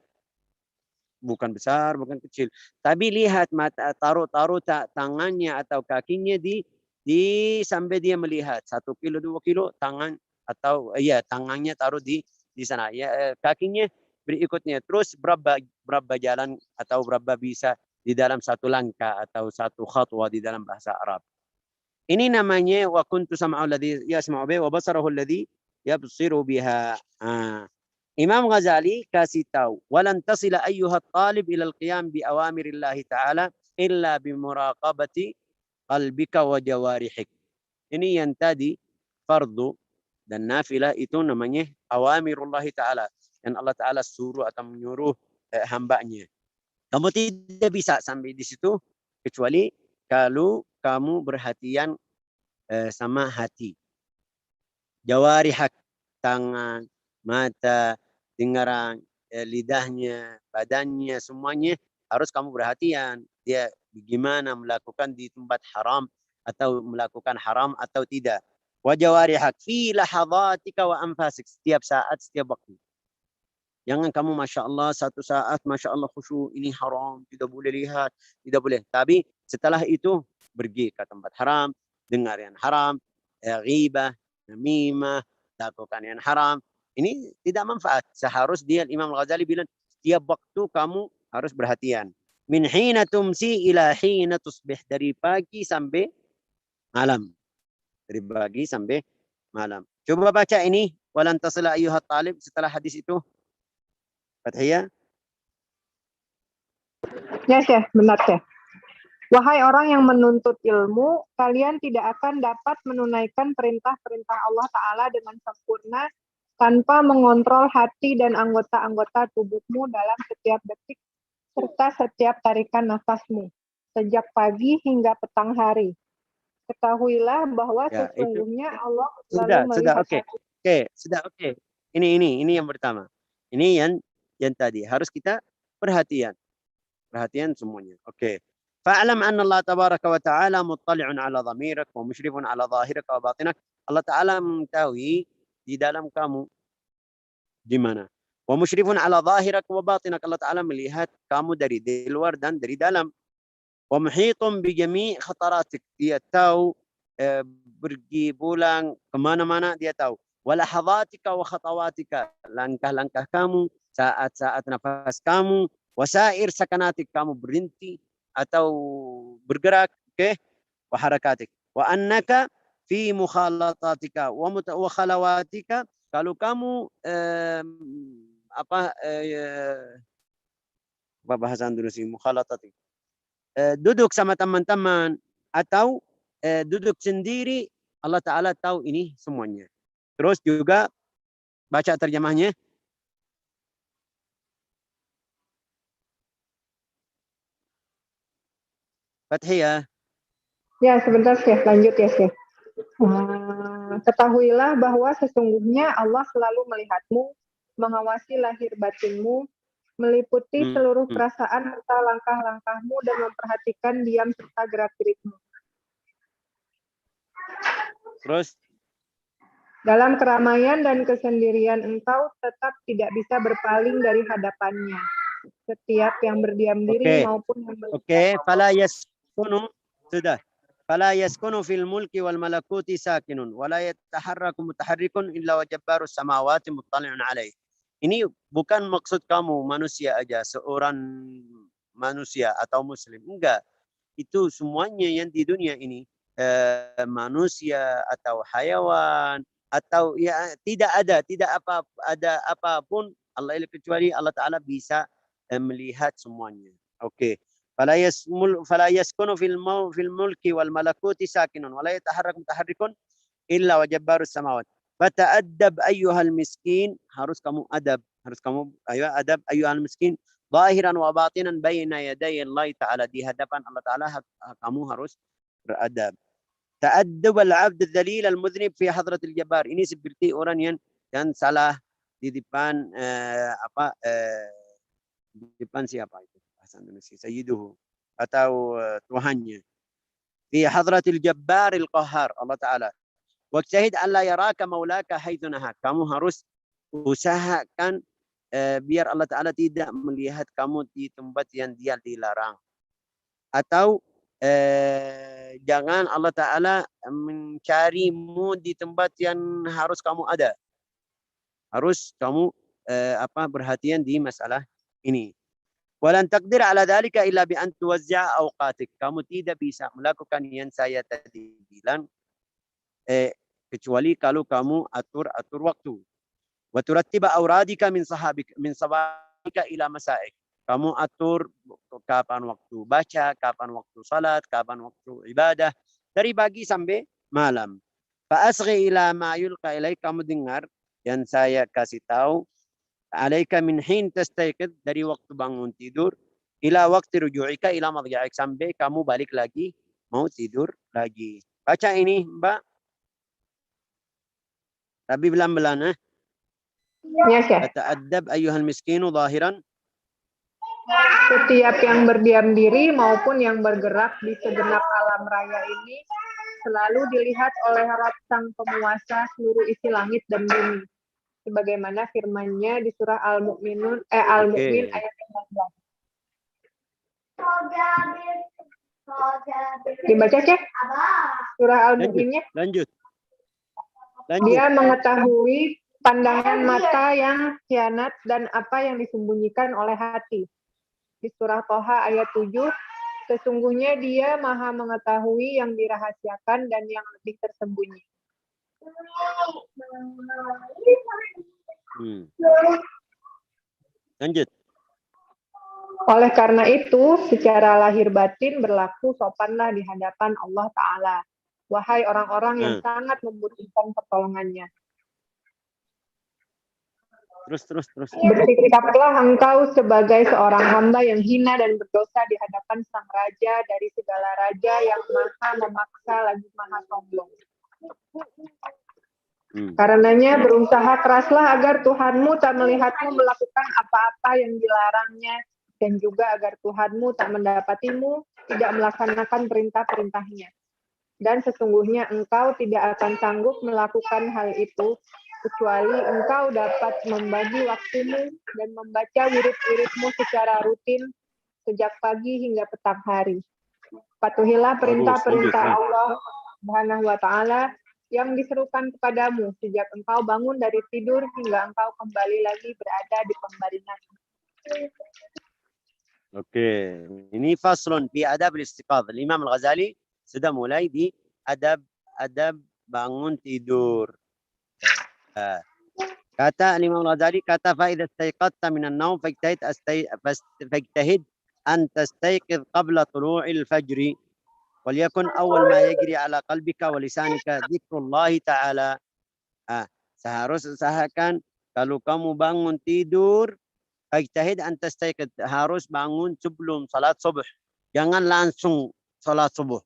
[SPEAKER 2] bukan besar, bukan kecil. Tapi lihat taruh tangannya atau kakinya di sampai dia melihat 1 kilo 2 kilo tangan atau tangannya taruh di sana. Kakinya berikutnya terus berapa jalan atau berapa bisa di dalam 1 langkah atau 1 khatwa di dalam bahasa Arab. Ini namanya wa kuntu sam'ahu alladhi yasma'u bihi wa basarahu alladhi yabsiru biha. Imam Ghazali kasih tahu, walan tasila ayyuhat talib ila al-qiyam bi awamirillahi ta'ala illa bi muraqabati qalbika wa jawarihik. Ini yang tadi fardu dan nafilah itu namanya awamirullahi ta'ala. Dan Allah Ta'ala suruh atau menyuruh hambanya. Kamu tidak bisa sampai di situ kecuali kalau kamu perhatian sama hati. Jawarihak, tangan, mata, dengaran, lidahnya, badannya, semuanya harus kamu perhatian. Dia bagaimana melakukan di tempat haram atau melakukan haram atau tidak. Wa jawarihak fi lahadhatika wa anfasik, setiap saat, setiap waktu. Jangan kamu Masya Allah 1 saat Masya Allah khusyuk, ini haram, tidak boleh lihat, tidak boleh. Tapi setelah itu pergi ke tempat haram, dengar yang haram, ghibah, namimah, lakukan yang haram. Ini tidak manfaat. Seharusnya Imam Ghazali bilang setiap waktu kamu harus perhatian. Min hina tumsi ila hina tusbih, dari pagi sampai malam. Dari pagi sampai malam. Coba baca ini, walan tasila ayyuhat talib setelah hadis itu. Fathiyah.
[SPEAKER 1] Ya, Syekh, benar, Syekh. Wahai orang yang menuntut ilmu, kalian tidak akan dapat menunaikan perintah-perintah Allah Ta'ala dengan sempurna tanpa mengontrol hati dan anggota-anggota tubuhmu dalam setiap detik serta setiap tarikan nafasmu, sejak pagi hingga petang hari. Ketahuilah bahwa
[SPEAKER 2] Ya,
[SPEAKER 1] sesungguhnya Allah
[SPEAKER 2] sudah,
[SPEAKER 1] selalu melihat
[SPEAKER 2] oke. Oke, sudah oke. Ini yang pertama. Ini yang tadi harus kita perhatian semuanya. Oke. Fa'lam anna Allah tabaraka wa ta'ala muttali'un ala dhamirak wa musyrifun ala zahiraka wa batinak. Allah Ta'ala mengetahui di dalam kamu di mana. Wa musyrifun ala zahirak wa batinak. Allah Ta'ala melihat kamu dari luar dan dari dalam. Wa muhitun bi jami' khataratik. Dia tahu pergi pulang kemana-mana dia tahu. Wa lahadhatika wa khatawatika. Langkah-langkah kamu, saat-saat nafas kamu, wasair sakanatik, kamu berhenti atau bergerak, oke, wa harakatik. Wa annaka fi mukhalatatika wa khalawatika, kalau kamu apa bahasa Indonesia mukhalatatik, duduk sama teman-teman atau duduk sendiri, Allah Ta'ala tahu ini semuanya. Terus juga baca terjemahnya. Fathiyah.
[SPEAKER 1] Ya, sebentar, Syekh. Lanjut ya, Syekh. Ketahuilah bahwa sesungguhnya Allah selalu melihatmu, mengawasi lahir batinmu, meliputi seluruh perasaan serta langkah-langkahmu dan memperhatikan diam serta gerak-gerikmu.
[SPEAKER 2] Terus?
[SPEAKER 1] Dalam keramaian dan kesendirian engkau tetap tidak bisa berpaling dari hadapannya. Setiap yang berdiam diri maupun yang berdiam.
[SPEAKER 2] Oke, fala yaskunu, sudah. Fala yaskunu fil mulki wal malakuti sakinun wa la yataharraku mutaharrikun illa wa jabbarus samawati muttali'un alaih. Ini bukan maksud kamu manusia aja, seorang manusia atau muslim. Enggak. Itu semuanya yang di dunia ini, manusia atau hayawan atau ya tidak ada apapun Allah kecuali Allah Ta'ala bisa melihat semuanya. Oke. Fala yaskunu fil mulki wal malakuti sakinun wa la yataharrak mutaharrikun illa wa jabbarus samawat. Fata'addab ayyuhal miskin, harus kamu adab ayyuhal miskin zahiran wa batinan baina yaday Allah Ta'ala, di hadapan Allah Ta'ala kamu harus beradab. Ta'addub al-'abd al-dhalil al-mudhnib fi hadratil jabbar. Ini seperti orang yang salah di depan di depan siapa itu bahasa Indonesia, sayyiduhu atau tuhannya, fi hadratil jabbaril qahhar Allah Ta'ala. Wajtahid an la yaraka maulaka haitsu nahak. Kamu harus usahakan biar Allah Ta'ala tidak melihat kamu di tempat yang dia dilarang, atau jangan Allah Ta'ala mencarimu di tempat yang harus kamu ada. Harus kamu perhatian di masalah ini. Walan taqdir ala dhalika illa bi an tuwazzi'a awqatik. Kamu tidak bisa melakukan yang saya tadi bilang kecuali kalau kamu atur waktu. Wa turattiba awradika min sabahika ila masaik. Kamu atur kapan waktu baca, kapan waktu salat, kapan waktu ibadah, dari pagi sampai malam. Fa asghi ila ma yulqa ilaik, kamu dengar yang saya kasih tahu. Alaika min hin tastayqid, dari waktu bangun tidur, ila waktu ruju'ika ila madja'ik, sampai kamu balik lagi mau tidur lagi. Baca ini, Mbak. Tapi belan-belan
[SPEAKER 1] Ya, Syekh.
[SPEAKER 2] Ta'addab ayyuhal miskinu zahiran.
[SPEAKER 1] Setiap yang berdiam diri maupun yang bergerak di segenap alam raya ini selalu dilihat oleh Rabb Sang Penguasa seluruh isi langit dan bumi. Sebagaimana firman-Nya di surah Al-Mu'min ayat 14. Dibaca, Cek? Surah Al-Mu'minnya.
[SPEAKER 2] Lanjut.
[SPEAKER 1] Dia mengetahui pandangan mata yang khianat dan apa yang disembunyikan oleh hati. Di surah Toha ayat 7, sesungguhnya Dia Maha mengetahui yang dirahasiakan dan yang lebih tersembunyi.
[SPEAKER 2] Lanjut.
[SPEAKER 1] Oleh karena itu, secara lahir batin berlaku sopanlah di hadapan Allah Ta'ala. Wahai orang-orang yang sangat membutuhkan pertolongannya.
[SPEAKER 2] Terus.
[SPEAKER 1] Bersikaplah engkau sebagai seorang hamba yang hina dan berdosa di hadapan sang raja dari segala raja yang maha memaksa lagi maha sombong. Karenanya berusaha keraslah agar Tuhanmu tak melihatmu melakukan apa-apa yang dilarangnya, dan juga agar Tuhanmu tak mendapatimu tidak melaksanakan perintah-perintahnya. Dan sesungguhnya engkau tidak akan sanggup melakukan hal itu, kecuali engkau dapat membagi waktumu dan membaca wirid-wiridmu secara rutin sejak pagi hingga petang hari. Patuhilah perintah-perintah Allah Subhanahu wa Ta'ala yang diserukan kepadamu sejak engkau bangun dari tidur hingga engkau kembali lagi berada di pembaringan.
[SPEAKER 2] Oke, ini faslun fi adab al-istiqadh. Imam Al-Ghazali sudah mulai di adab bangun tidur. Kata Imam Al-Ghazali, kata fa idza istayqadta min an-nawm fajtahid an tastayqidh qabla tulu'il fajr. وليكن أول ما يجري على قلبك ولسانك ذكر الله تعالى. Seharus usahakan kalau kamu bangun tidur, ijtahid an tastayqid, harus bangun sebelum salat subuh. Jangan langsung salat subuh.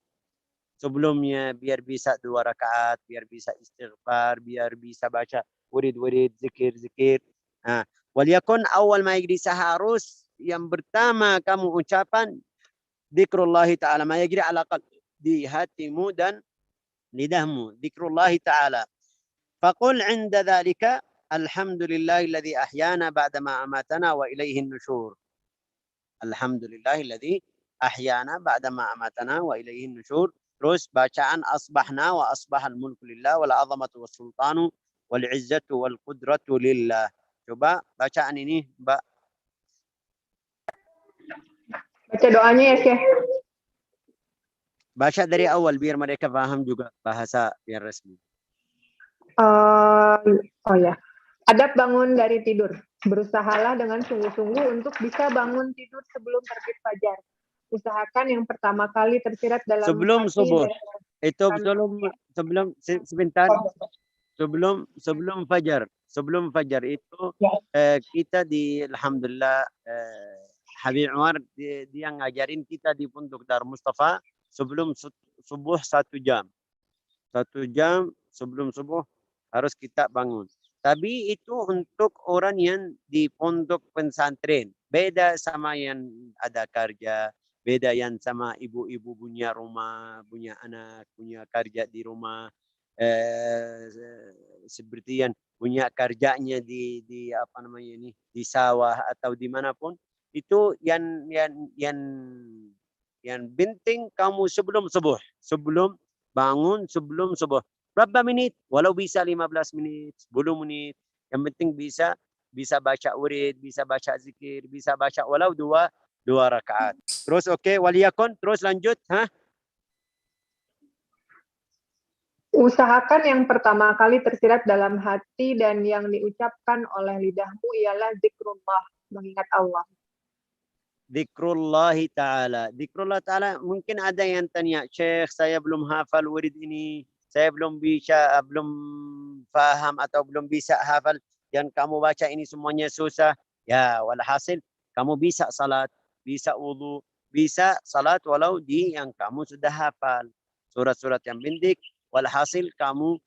[SPEAKER 2] Sebelumnya biar bisa 2 rakaat, biar bisa istighfar, biar bisa baca wirid-wirid, zikir-zikir. Waliyakun awal ma yajri, seharus yang pertama kamu ucapan zikrullah ta'ala, ma yajri ala qalbi, di hatimu dan lidahmu, zikrullah ta'ala. Faqul 'inda dhalika alhamdulillahilladzi ahyana ba'da ma amatana wa ilaihin nusyur. Alhamdulillahilladzi ahyana ba'da ma amatana wa ilaihin nusyur. Terus bacaan asbahna wa asbahal mulku lillah wal 'azamatu was sultanu wal 'izzatu wal qudratu lillah. Coba bacaan ini, Mbak.
[SPEAKER 1] Baca doanya ya, Syekh.
[SPEAKER 2] Baca dari awal biar mereka paham juga bahasa yang resmi.
[SPEAKER 1] Oh ya. Adab bangun dari tidur. Berusahalah dengan sungguh-sungguh untuk bisa bangun tidur sebelum terbit fajar. Usahakan yang pertama kali tersirat dalam
[SPEAKER 2] sebelum
[SPEAKER 1] hati
[SPEAKER 2] subuh.
[SPEAKER 1] dan
[SPEAKER 2] Itu sebelum sebentar. Sebelum fajar. Sebelum fajar itu kita di alhamdulillah Habib Umar dia ngajarin kita di Pondok Darul Mustafa sebelum subuh 1 jam. 1 jam sebelum subuh harus kita bangun. Tapi itu untuk orang yang di pondok pesantren. Beda sama yang ada kerja. Beda yang sama ibu-ibu punya rumah, punya anak, punya kerja di rumah. Seperti yang punya kerjanya di apa namanya ini, di sawah atau dimanapun. Itu yang penting kamu sebelum subuh. Sebelum bangun, sebelum subuh. Berapa menit? Walau bisa 15 menit, 10 menit. Yang penting bisa baca wirid, bisa baca zikir, bisa baca walau 2 rakaat. Terus oke, waliyakun, terus lanjut.
[SPEAKER 1] Usahakan yang pertama kali tersirat dalam hati dan yang diucapkan oleh lidahmu ialah zikrullah, mengingat Allah.
[SPEAKER 2] Zikrullah ta'ala. Zikrullah ta'ala, mungkin ada yang tanya, Syekh, saya belum hafal wirid ini. Saya belum paham atau belum bisa hafal. Yang kamu baca ini semuanya susah. Ya, walhasil kamu bisa salat, bisa wudu, bisa salat walau di yang kamu sudah hafal. Surat-surat yang pendek. Walhasil kamu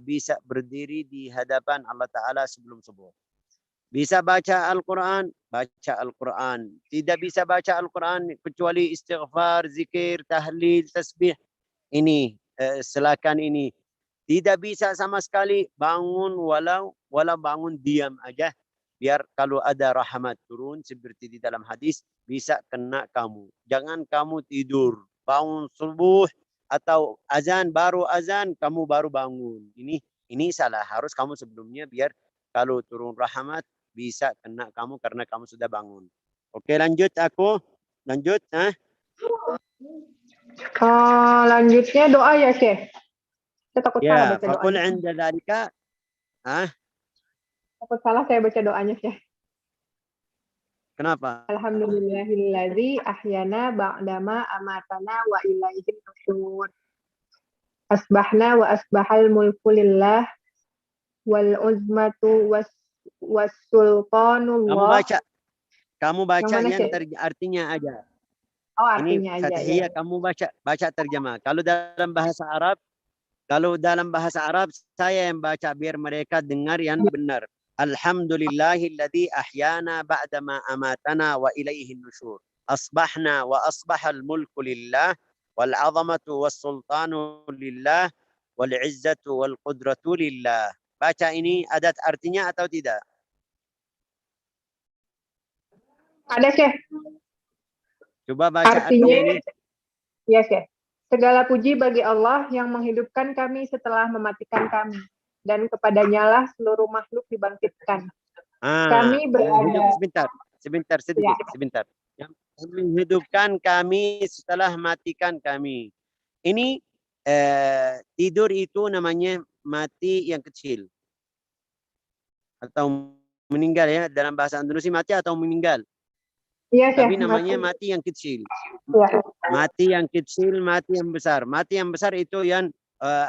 [SPEAKER 2] bisa berdiri di hadapan Allah Ta'ala sebelum subuh. Bisa baca Al-Quran, baca Al-Quran. Tidak bisa baca Al-Quran kecuali istighfar, zikir, tahlil, tasbih. Ini, silakan ini. Tidak bisa sama sekali bangun walau bangun diam aja. Biar kalau ada rahmat turun seperti di dalam hadis, bisa kena kamu. Jangan kamu tidur. Bangun subuh atau azan, baru azan, kamu baru bangun. Ini salah. Harus kamu sebelumnya biar kalau turun rahmat, bisa kena kamu karena kamu sudah bangun. Oke, lanjut aku. Lanjut.
[SPEAKER 1] Lanjutnya doa ya, Syekh. Saya takut salah
[SPEAKER 2] Ya,
[SPEAKER 1] baca
[SPEAKER 2] faqul
[SPEAKER 1] doanya.
[SPEAKER 2] 'inda dzalika.
[SPEAKER 1] Takut salah saya baca doanya, Syekh.
[SPEAKER 2] Kenapa?
[SPEAKER 1] Alhamdulillahilladzi ahyana ba'dama amatana wa ilaihin nusyur. Asbahna wa asbahal mulku lillah wal uzmatu was sultanullah.
[SPEAKER 2] Kamu baca
[SPEAKER 1] Yang mana,
[SPEAKER 2] yang
[SPEAKER 1] Syekh?
[SPEAKER 2] artinya aja.
[SPEAKER 1] Oh,
[SPEAKER 2] Ini
[SPEAKER 1] artinya aja ya.
[SPEAKER 2] Fathiyah kamu baca terjemah. Kalau dalam bahasa Arab saya yang baca biar mereka dengar yang benar. Alhamdulillahilladzi ahyana ba'dama amatana wa ilaihin nusyur. Asbahna wa asbahal mulku lillah wal 'azamatu was sultanu lillah wal 'izzatu wal qudratu lillah. Baca ini ada artinya atau tidak?
[SPEAKER 1] Ada, Syekh.
[SPEAKER 2] Coba baca artinya ini.
[SPEAKER 1] Ya, Syekh. Segala puji bagi Allah yang menghidupkan kami setelah mematikan kami, dan kepadanya lah seluruh makhluk dibangkitkan. Kami berada.
[SPEAKER 2] Sebentar. Yang menghidupkan kami setelah matikan kami. Ini tidur itu namanya mati yang kecil atau meninggal ya, dalam bahasa Indonesia mati atau meninggal.
[SPEAKER 1] Iya,
[SPEAKER 2] Tapi namanya mati yang kecil.
[SPEAKER 1] Ya.
[SPEAKER 2] Mati yang kecil, mati yang besar. Mati yang besar itu yang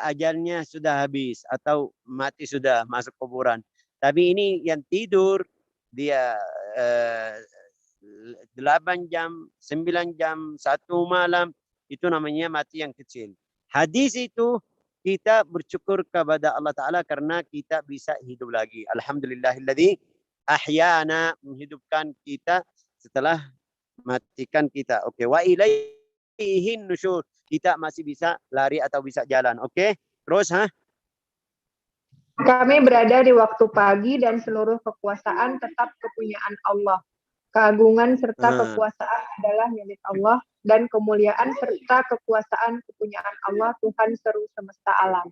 [SPEAKER 2] ajalnya sudah habis atau mati sudah masuk kuburan. Tapi ini yang tidur dia 8 jam, 9 jam, 1 malam, itu namanya mati yang kecil. Hadis itu kita bersyukur kepada Allah Ta'ala karena kita bisa hidup lagi. Alhamdulillahilladzi ahyana, menghidupkan kita setelah matikan kita. Oke, wa ilaihin nusyur. Kita masih bisa lari atau bisa jalan. Oke, terus
[SPEAKER 1] Kami berada di waktu pagi dan seluruh kekuasaan tetap kepunyaan Allah. Keagungan serta kekuasaan adalah milik Allah, dan kemuliaan serta kekuasaan kepunyaan Allah, Tuhan seru semesta alam.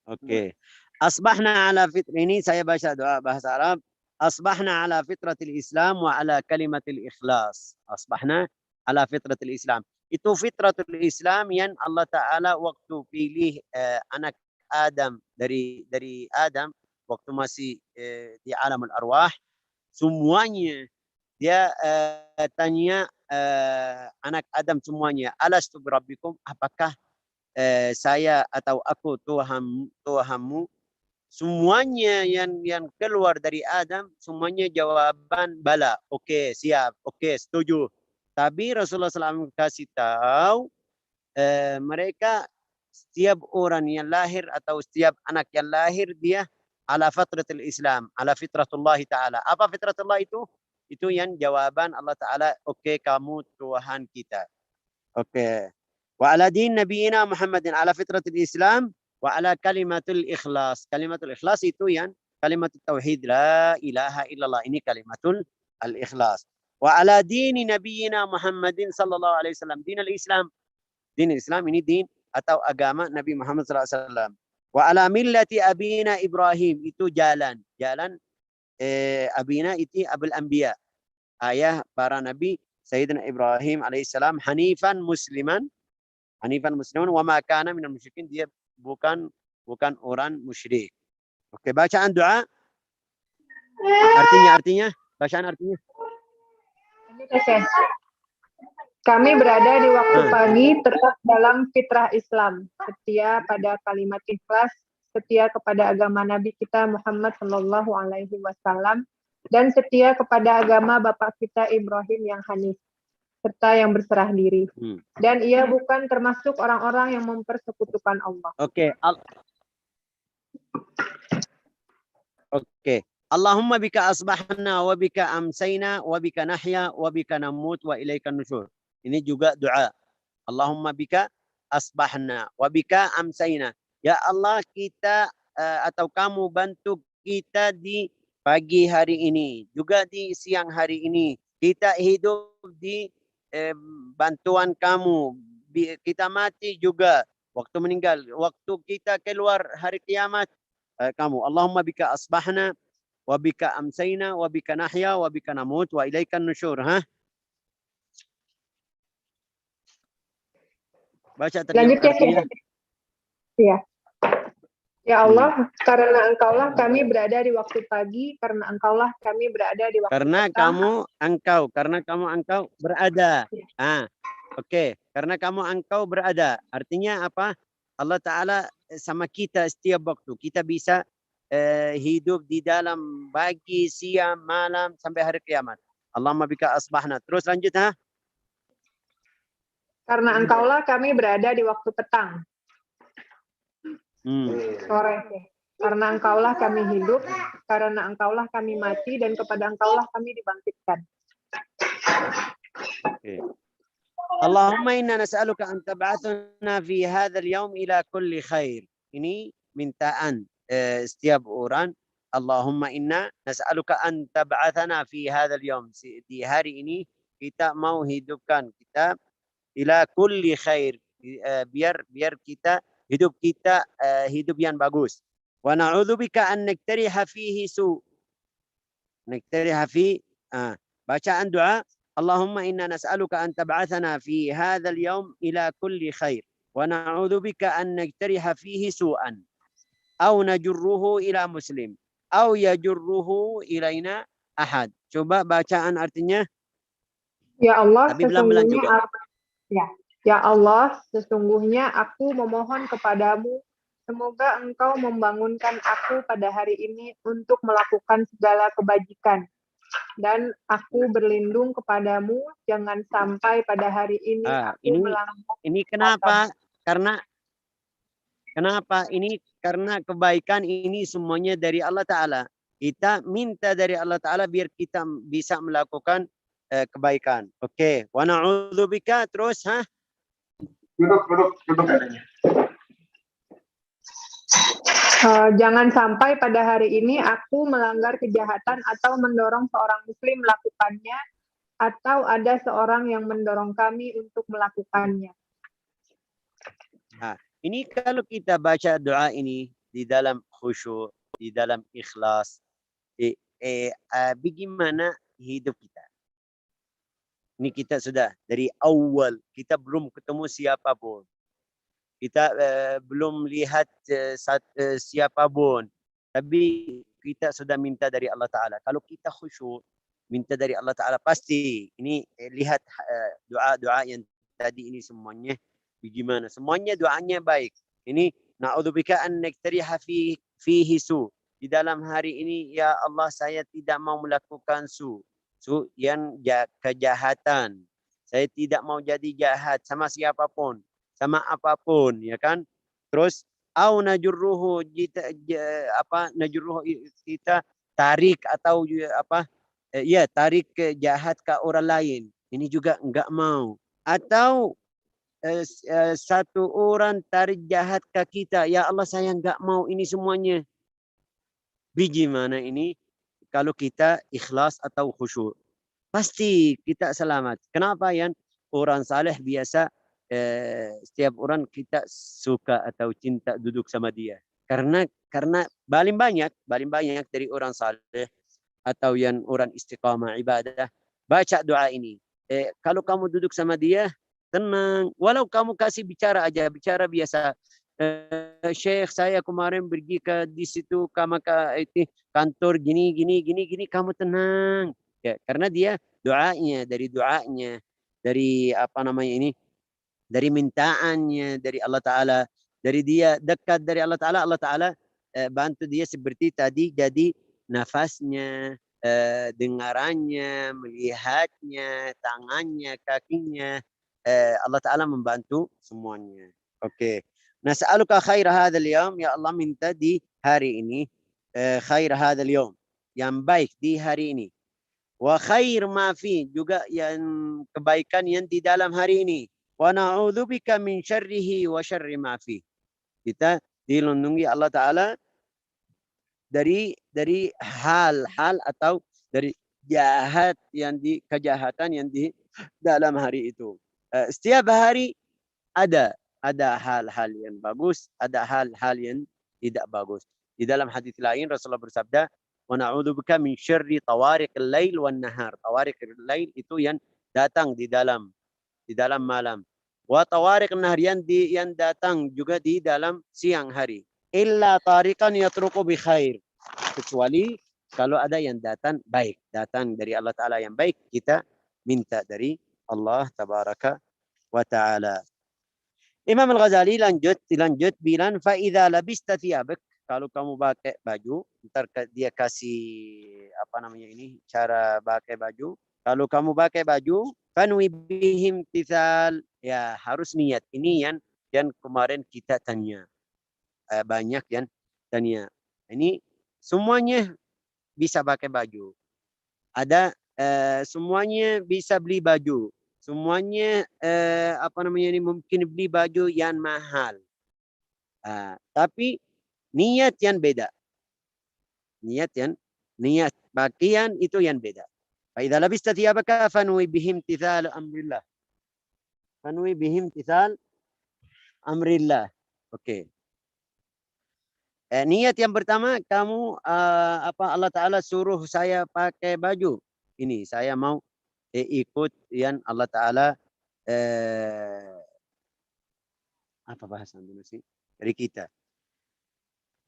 [SPEAKER 2] Oke. Asbahna ala ini saya baca doa bahasa Arab. Asbahna ala fitratil Islam wa ala kalimatil ikhlas. Asbahna ala fitratil Islam. Itu fitratul Islam yang Allah Ta'ala waktu pilih anak Adam dari Adam waktu masih di alamul arwah, semuanya dia tanya anak Adam semuanya, alastu birabbikum, apakah saya atau aku Tuhanmu? Semuanya yang keluar dari Adam semuanya jawaban bala, oke, siap, oke, setuju. Tapi Rasulullah SAW kasih tahu mereka setiap orang yang lahir atau setiap anak yang lahir dia ala fitratul Islam, ala fitratullah Ta'ala. Apa fitratullah itu? Itu yang jawaban Allah Ta'ala, oke, kamu Tuhan kita. Oke. Wa ala din nabiyina Muhammadin ala fitratul Islam wa ala kalimatul ikhlas. Kalimatul ikhlas itu yang kalimatul tauhid, la ilaha illallah, ini kalimatul al-ikhlas. Wa ala dini nabiyina Muhammadin sallallahu alaihi wasallam, din al-Islam. Din Islam ini din atau agama Nabi Muhammad sallallahu alaihi wasallam. Wa ala millati abina Ibrahim, itu jalan abina itu abul anbiya, ayah para nabi Sayyidina Ibrahim alaihissalam, hanifan musliman wa ma kana minal musyrikin, dia bukan orang musyrik. Oke, bacaan doa artinya bacaan artinya.
[SPEAKER 1] Kami berada di waktu pagi tetap dalam fitrah Islam, setia pada kalimat ikhlas, setia kepada agama Nabi kita Muhammad Shallallahu Alaihi Wasallam, dan setia kepada agama bapak kita Ibrahim yang hanif, serta yang berserah diri. Dan ia bukan termasuk orang-orang yang mempersekutukan Allah.
[SPEAKER 2] Oke. Allahumma bika asbahna wa bika amsayna wa bika nahya wa bika namut wa ilaikan nusyur. Ini juga doa. Allahumma bika asbahna wa bika amsayna. Ya Allah, kita atau kamu bantu kita di pagi hari ini, juga di siang hari ini. Kita hidup di bantuan kamu. Kita mati juga waktu meninggal. Waktu kita keluar hari kiamat, kamu. Allahumma bika asbahna wa bika amsayna wa bika nahya wa bika namut wa ilaikan nusyur. Baca terjemah artinya.
[SPEAKER 1] Ya. Ya Allah, karena Engkaulah kami berada di waktu pagi, karena Engkaulah kami berada di waktu
[SPEAKER 2] Karena
[SPEAKER 1] petang.
[SPEAKER 2] karena kamu engkau berada. Oke. Karena kamu engkau berada. Artinya apa? Allah Ta'ala sama kita setiap waktu. Kita bisa hidup di dalam pagi, siang, malam, sampai hari kiamat. Allahumma bika asbahna. Terus lanjut ha?
[SPEAKER 1] Karena Engkaulah kami berada di waktu petang. Sore. Karena Engkaulah kami hidup, karena Engkaulah kami mati, dan kepada Engkaulah kami dibangkitkan.
[SPEAKER 2] Okay. Allahumma inna nas'aluka an tab'athuna fi hadzal yawm ila kulli khair. Ini mintaan setiap orang. Allahumma inna nas'aluka an tab'athana fi hadzal yawm. Di hari ini kita mau hidupkan kita ila kulli khair. Biar kita hidup kita hidup yang bagus. Wa na'udzubika an naktariha fihi su. Naktariha fi bacaan doa Allahumma inna nas'aluka an tab'athana fi hadzal yawm ila kulli khair wa na'udzubika an naktariha fihi su'an aw najurruhu ila muslim aw yajurruhu ilaina ahad. Coba bacaan artinya.
[SPEAKER 1] Ya Allah,
[SPEAKER 2] Tapi belang-belang juga.
[SPEAKER 1] Ya Allah, sesungguhnya aku memohon kepadamu, semoga Engkau membangunkan aku pada hari ini untuk melakukan segala kebajikan. Dan aku berlindung kepadamu, jangan sampai pada hari ini aku melanggar.
[SPEAKER 2] Ini kenapa? Kenapa? Ini karena kebaikan ini semuanya dari Allah Ta'ala. Kita minta dari Allah Ta'ala biar kita bisa melakukan kebaikan. Oke. Wa na'udzubika terus ha?
[SPEAKER 6] Duduk.
[SPEAKER 1] Jangan sampai pada hari ini aku melanggar kejahatan atau mendorong seorang muslim melakukannya, atau ada seorang yang mendorong kami untuk melakukannya.
[SPEAKER 2] Ini kalau kita baca doa ini di dalam khusyuk, di dalam ikhlas, bagaimana hidup kita? Ini kita sudah dari awal, kita belum ketemu siapapun. Kita belum lihat siapapun. Tapi kita sudah minta dari Allah Ta'ala. Kalau kita khusyuk, minta dari Allah Ta'ala, pasti. Ini lihat doa-doa yang tadi ini semuanya. Bagaimana? Semuanya doanya baik. Ini, na'udzubika an naktariha fihi su. Di dalam hari ini, ya Allah, saya tidak mau melakukan yang kejahatan. Saya tidak mau jadi jahat sama siapapun, sama apapun, ya kan? Terus au najurruhu najurruhu kita tarik atau tarik ke jahat ke orang lain. Ini juga enggak mau. Atau satu orang tarik jahat ke kita, ya Allah saya enggak mau ini semuanya. Bagaimana ini? Kalau kita ikhlas atau khusyuk, pasti kita selamat. Kenapa ya? Orang saleh biasa setiap orang kita suka atau cinta duduk sama dia. Karena paling banyak dari orang saleh atau yang orang istiqamah ibadah baca doa ini. Kalau kamu duduk sama dia tenang. Walau kamu kasih bicara biasa. Syekh saya kemarin pergi ke di situ kantor gini kamu tenang ya, karena dia dari dari mintaannya dari Allah Ta'ala, dari dia dekat dari Allah Ta'ala bantu dia seperti tadi, jadi nafasnya, dengarannya, melihatnya, tangannya, kakinya, Allah Ta'ala membantu semuanya. Oke. Nas'aluka khair hadzal yawm, ya Allah minta di hari ini khair hadzal yawm, yang baik di hari ini. Wa khair ma fi, juga yang kebaikan yang di dalam hari ini. Wa na'udzubika min syarrihi wa syarri ma fi. Kita dilindungi Allah Ta'ala dari hal-hal atau dari kejahatan yang di dalam hari itu. Setiap hari ada hal-hal yang bagus, ada hal-hal yang tidak bagus. Di dalam hadis lain Rasulullah bersabda, "Wa na'udzubika min syarri tawariqil lail wan nahar." Tawariqil lail itu yang datang di dalam malam. Wa tawariq nahar yang datang juga di dalam siang hari. Illa tariqan yatruku bi khair. Kecuali kalau ada yang datang baik, datang dari Allah Ta'ala yang baik, kita minta dari Allah Tabaraka wa Ta'ala. Imam Al-Ghazali lanjut bilang, فَإِذَا لَبِسْتَ ثِيَابَكَ, kalau kamu pakai baju, ntar dia kasih cara pakai baju. Kalau kamu pakai baju, fanwi bihim tithal, ya harus niat. Ini yang kemarin kita tanya. Banyak yang tanya. Ini semuanya bisa pakai baju. Ada semuanya bisa beli baju. Semuanya ini mungkin beli baju yang mahal. Tapi niat yang beda. Niat pakaian itu yang beda. Fa idza labista thiyabaka fanwi bihim tithal amrillah. Fanwi bihim tithal amrillah. Oke. Niat yang pertama, kamu Allah Ta'ala suruh saya pakai baju ini, saya mau ikut yang Allah Ta'ala apa bahasa Indonesia dari kita.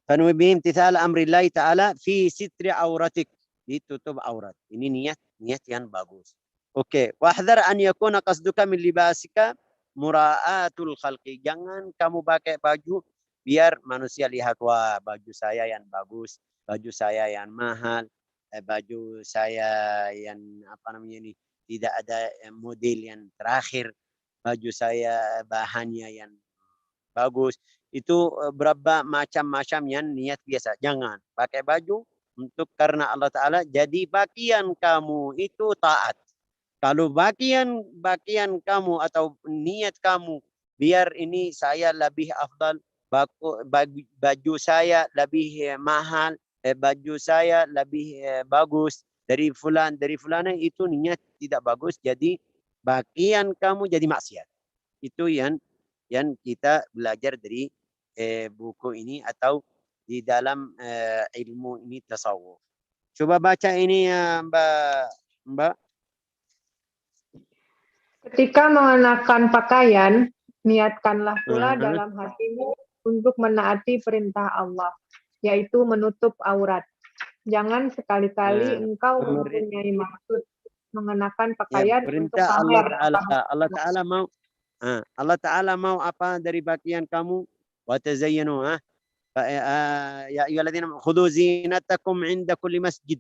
[SPEAKER 2] Fanwi bihim tithal amrillah Ta'ala fi sitri auratik, ditutup aurat. Ini niat yang bagus. Oke, wahdhar an yakuna qasduka min libasika mura'atul khalqi. Jangan kamu pakai baju biar manusia lihat, wah baju saya yang bagus, baju saya yang mahal, baju saya yang tidak ada model yang terakhir, baju saya bahannya yang bagus. Itu berapa macam-macam yang niat biasa. Jangan pakai baju untuk karena Allah Ta'ala, jadi bagian kamu itu taat. Kalau bagian kamu atau niat kamu biar ini saya lebih afdal, baju saya lebih mahal, baju saya lebih bagus dari fulana, itu niat tidak bagus, jadi bagian kamu jadi maksiat. Itu yang kita belajar dari buku ini atau di dalam ilmu ini tasawuf. Coba baca ini ya Mbak.
[SPEAKER 1] Ketika mengenakan pakaian, niatkanlah pula dalam hatimu untuk menaati perintah Allah, yaitu menutup aurat. Jangan sekali-kali engkau mempunyai maksud mengenakan pakaian untuk pamer.
[SPEAKER 2] Allah Ta'ala mau apa dari bagian kamu? Wa tazayyanu, ya ayyuhalladzina khudhu zinatakum 'inda kulli masjid.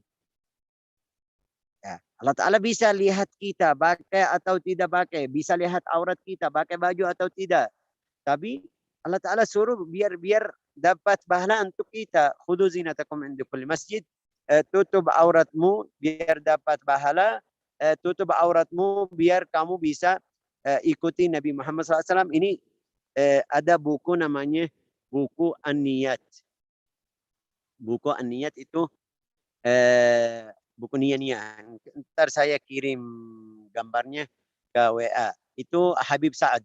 [SPEAKER 2] Allah Ta'ala bisa lihat kita pakai atau tidak pakai, bisa lihat aurat kita pakai baju atau tidak. Tapi Allah Ta'ala suruh biar dapat pahala untuk kita. Khudhu zinatakum 'inda kulli masjid. Tutup auratmu biar dapat pahala. Tutup auratmu biar kamu bisa ikuti Nabi Muhammad SAW. Ini ada buku namanya buku An-Niyat. Buku An-Niyat itu buku niat. Ntar saya kirim gambarnya ke WA. Itu Habib Sa'ad.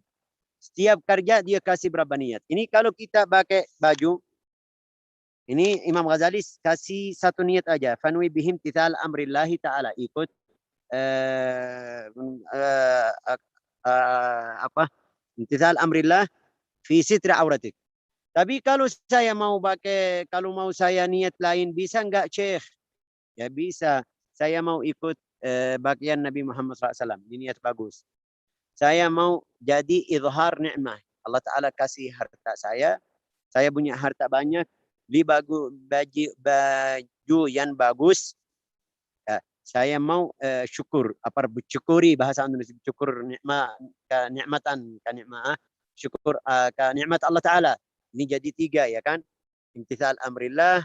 [SPEAKER 2] Setiap kerja dia kasih berapa niat. Ini kalau kita pakai baju, ini Imam Ghazali kasih satu niat aja. Fanwi bihim tithal amrillahi ta'ala. Ikut tithal amrillah fi sitri auratik. Tapi kalau saya mau pakai, kalau mau saya niat lain, bisa enggak Syekh? Ya bisa. Saya mau ikut bagian Nabi Muhammad SAW. Ini niat bagus. Saya mau jadi izhar ni'mah. Allah Ta'ala kasih harta saya. Saya punya harta banyak. Beli baju yang bagus. Ya, saya mau syukur. Bersyukuri bahasa Indonesia. Syukur nikmatan. Syukur nikmat Allah Ta'ala. Ini jadi 3 ya kan. Imtithal amrillah.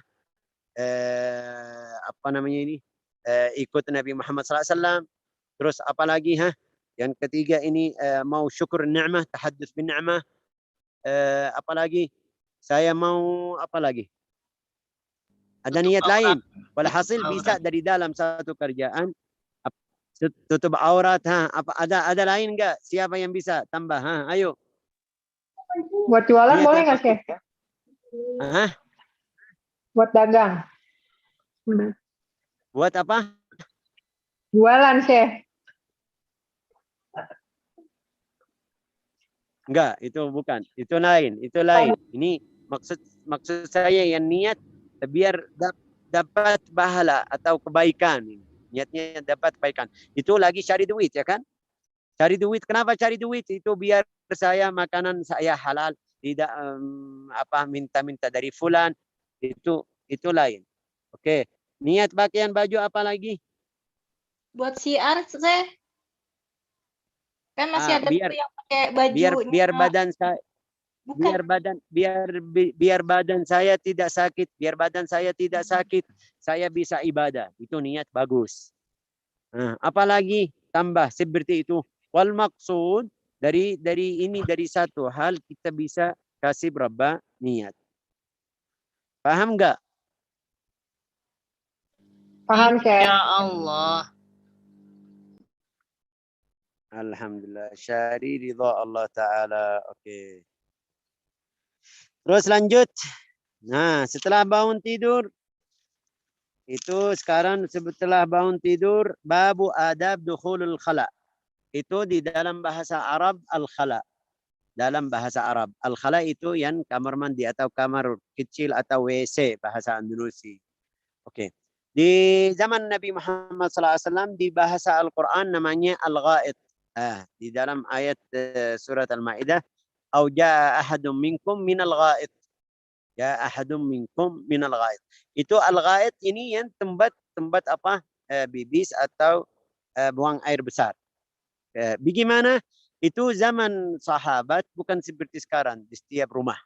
[SPEAKER 2] Ikut Nabi Muhammad SAW. Terus apa lagi? Yang ketiga ini mau syukur ni'mah, tahadduts bin ni'mah. Apa lagi? Saya mau apa lagi? Ada niat lain. Walhasil bisa dari dalam satu kerjaan tutup aurat. Apa ada lain enggak? Siapa yang bisa tambah? Ayo.
[SPEAKER 1] Buat jualan boleh nggak sih? Buat dagang.
[SPEAKER 2] Buat apa?
[SPEAKER 1] Jualan, Syekh.
[SPEAKER 2] Enggak, itu bukan. Itu lain, itu lain. Ini maksud saya yang niat biar dapat pahala atau kebaikan. Niatnya dapat kebaikan. Itu lagi cari duit ya kan? Cari duit. Kenapa cari duit? Itu biar saya makanan saya halal, tidak minta-minta dari fulan. Itu lain. Oke. Niat pakaian baju apa lagi?
[SPEAKER 7] Buat siar, saya kan masih ada tuh yang pakai baju.
[SPEAKER 2] Biar badan saya
[SPEAKER 7] bukan.
[SPEAKER 2] biar badan saya tidak sakit, biar badan saya tidak sakit, saya bisa ibadah. Itu niat bagus. Nah, apalagi tambah seperti itu. Wal maksud dari satu hal kita bisa kasih berapa niat. Paham nggak?
[SPEAKER 1] Paham, Syekh.
[SPEAKER 5] Ya Allah.
[SPEAKER 2] Alhamdulillah. Syari ridha Allah Ta'ala. Oke. Terus lanjut. Nah, setelah bangun tidur. Itu sekarang setelah bangun tidur. Babu adab dukhulul khala. Itu di dalam bahasa Arab al-khala. Dalam bahasa Arab. Al-khala itu yang kamar mandi atau kamar kecil atau WC bahasa Indonesia. Oke. Di zaman Nabi Muhammad SAW di bahasa Al-Quran namanya al-ghaid. Di dalam ayat surat Al-Ma'idah. Au ja'a ahadum minkum minal ghaid. Ya ahadum minkum minal ghaid. Itu al-ghaid ini yang tempat apa? Bibis atau buang air besar. Bagaimana? Itu zaman sahabat bukan seperti sekarang di setiap rumah.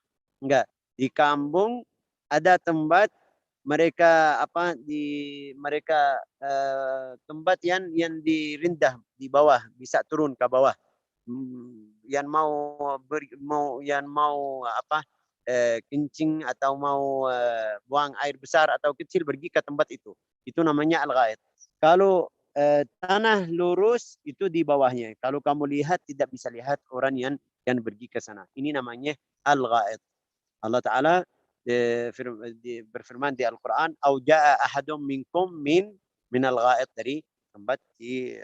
[SPEAKER 2] Enggak. Di kampung ada tempat mereka tempat yang direndah di bawah bisa turun ke bawah. Yang mau kencing atau mau buang air besar atau kecil pergi ke tempat itu. Itu namanya al-ghaid. Kalau tanah lurus itu di bawahnya. Kalau kamu lihat tidak bisa lihat orang yang pergi ke sana. Ini namanya al-ghaid. Allah Ta'ala berfirman di Al-Quran, "Au jaa ahadum minkum minal ghaid," dari tempat di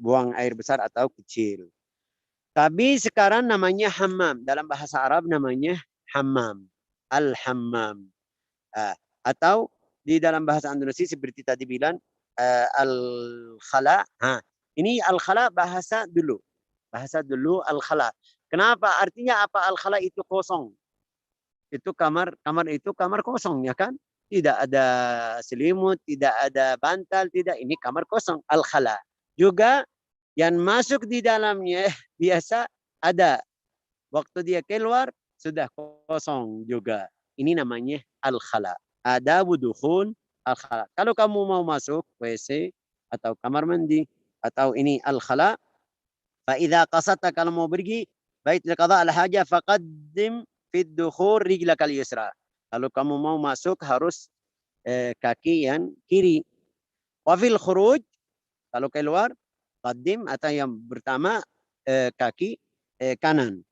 [SPEAKER 2] buang air besar atau kecil. Tapi sekarang namanya hammam. Dalam bahasa Arab namanya hammam. Al-hammam. Atau di dalam bahasa Indonesia seperti tadi bilang al-khala. Ini al-khala bahasa dulu. Bahasa dulu al-khala. Kenapa? Artinya apa? Al-khala itu kosong. Itu kamar itu kamar kosong ya kan? Tidak ada selimut, tidak ada bantal, tidak. Ini kamar kosong. Al-khala. Juga yang masuk di dalamnya biasa ada. Waktu dia keluar sudah kosong juga. Ini namanya al-khala. Adabu dukhul al-khala. Kalau kamu mau masuk WC atau kamar mandi atau ini al-khala, fa idza qasadta, kalau mau pergi bait liqada al-haja faqaddim fi dukhul rijlaka al-yusra. Kalau kamu mau masuk harus kaki yang kiri. Wa fil khuruj, kalau keluar qaddim atau yang pertama kaki kanan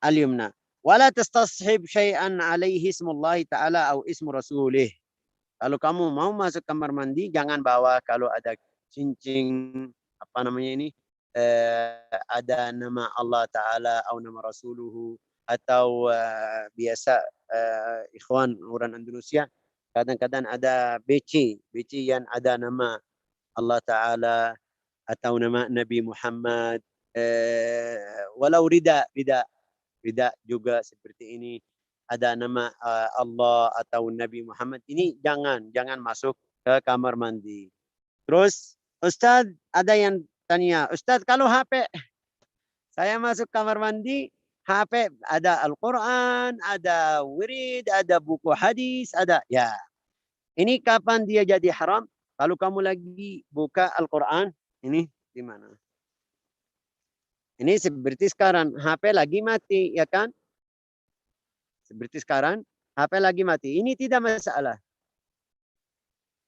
[SPEAKER 2] al-yumna. Wala tastashib syai'an alaihi ismullah ta'ala atau ismu rasulih. Kalau kamu mau masuk kamar mandi jangan bawa kalau ada cincin apa namanya ini ada nama Allah Ta'ala atau nama Rasuluhu atau biasa ikhwan orang Indonesia kadang-kadang ada beci yang ada nama Allah Ta'ala atau nama Nabi Muhammad walau rida juga seperti ini ada nama Allah atau Nabi Muhammad, ini jangan masuk ke kamar mandi. Terus Ustadz ada yang tanya, Ustadz kalau HP saya masuk kamar mandi, HP ada Al-Quran, ada wirid, ada buku hadis, ada ya. Ini kapan dia jadi haram? Kalau kamu lagi buka Al-Quran, ini di mana? Ini seperti sekarang, HP lagi mati, ya kan? Seperti sekarang, HP lagi mati. Ini tidak masalah.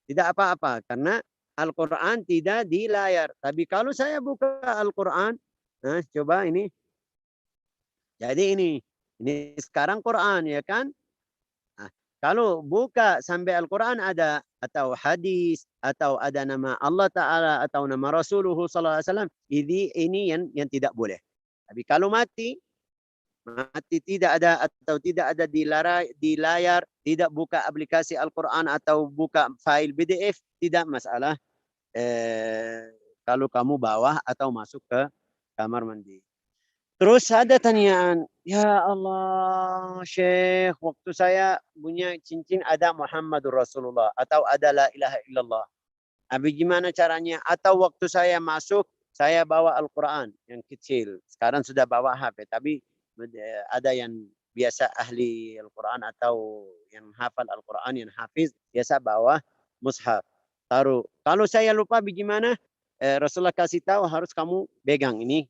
[SPEAKER 2] Tidak apa-apa, karena Al-Quran tidak di layar. Tapi kalau saya buka Al-Quran, coba ini. Jadi ini sekarang Quran, ya kan? Kalau buka sampai Al-Quran ada, atau hadis, atau ada nama Allah Ta'ala, atau nama Rasulullah SAW, ini yang tidak boleh. Tapi kalau mati tidak ada, atau tidak ada di layar, tidak buka aplikasi Al-Quran atau buka file PDF, tidak masalah kalau kamu bawa atau masuk ke kamar mandi. Terus ada tanyaan, ya Allah, Syekh, waktu saya punya cincin ada Muhammadur Rasulullah atau ada la ilaha illallah. Tapi gimana caranya? Atau waktu saya masuk, saya bawa Al-Quran yang kecil. Sekarang sudah bawa HP, tapi ada yang biasa ahli Al-Quran atau yang hafal Al-Quran, yang hafiz, biasa bawa mushaf. Taruh. Kalau saya lupa bagaimana, Rasulullah kasih tahu harus kamu pegang ini.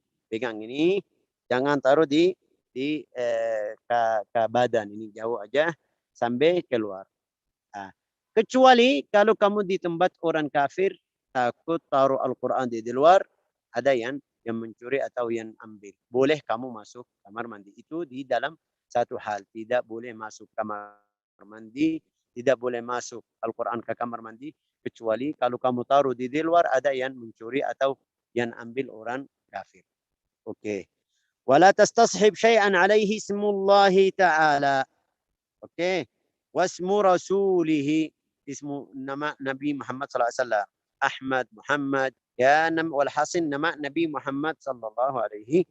[SPEAKER 2] Jangan taruh di ke badan, ini jauh aja sampai keluar. Nah, kecuali kalau kamu di tempat orang kafir, takut taruh Al-Quran di luar, ada yang mencuri atau yang ambil. Boleh kamu masuk kamar mandi. Itu di dalam satu hal. Tidak boleh masuk kamar mandi, tidak boleh masuk Al-Quran ke kamar mandi, kecuali kalau kamu taruh di luar, ada yang mencuri atau yang ambil orang kafir. Oke. ولا تستصحب شيئا عليه اسم الله تعالى. اوكي. واسم رسوله اسم نبي محمد صلى الله عليه وسلم احمد محمد يا والحسن نبي محمد صلى الله عليه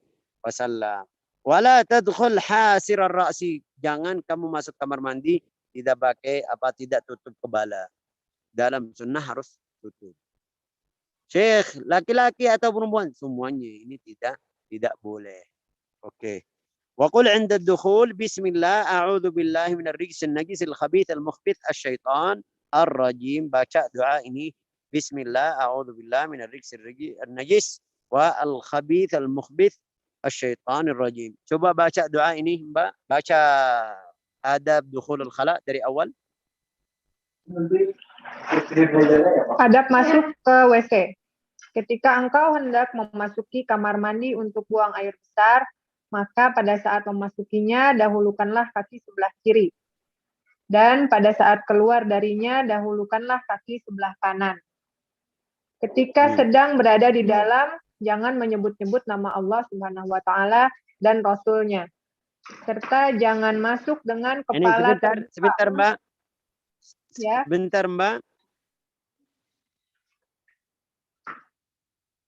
[SPEAKER 2] وسلم. ولا تدخل حاسر الراس. Jangan kamu masuk kamar mandi tidak pakai tidak tutup kepala. Dalam sunnah harus tutup. Syekh, laki-laki atau perempuan semuanya ini tidak boleh. اوكي. وقل عند الدخول بسم الله اعوذ بالله من الرجس النجس الخبيث المخبث الشيطان الرجيم. Baca doa ini, بسم الله اعوذ بالله من الرجس النجس والخبيث المخبث الشيطان الرجيم. Coba baca doa ini, Mbak. Baca adab dukhul al-khala dari awal.
[SPEAKER 1] Adab masuk ke WC. Ketika engkau hendak memasuki kamar mandi untuk buang air besar, maka pada saat memasukinya, dahulukanlah kaki sebelah kiri. Dan pada saat keluar darinya, dahulukanlah kaki sebelah kanan. Ketika sedang berada di dalam, jangan menyebut-nyebut nama Allah Subhanahu wa Ta'ala dan Rasul-Nya. Serta jangan masuk dengan kepala terbuka.
[SPEAKER 2] Sebentar, Mbak.
[SPEAKER 1] Ya.
[SPEAKER 2] Bentar, Mbak.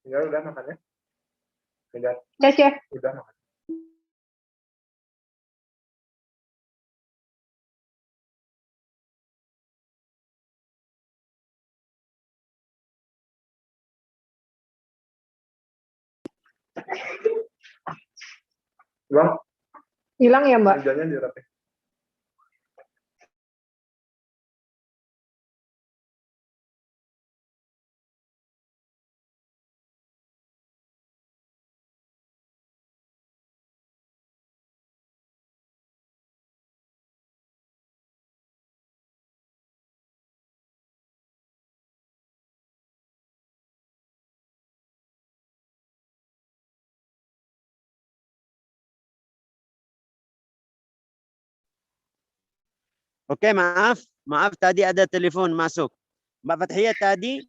[SPEAKER 6] Ya, udah makannya.
[SPEAKER 1] Ya, Syekh.
[SPEAKER 6] Udah makan.
[SPEAKER 1] Hilang ya, Mbak?
[SPEAKER 6] Mejanya dirapiin.
[SPEAKER 2] Oke, maaf tadi ada telepon masuk. Mbak Fathia tadi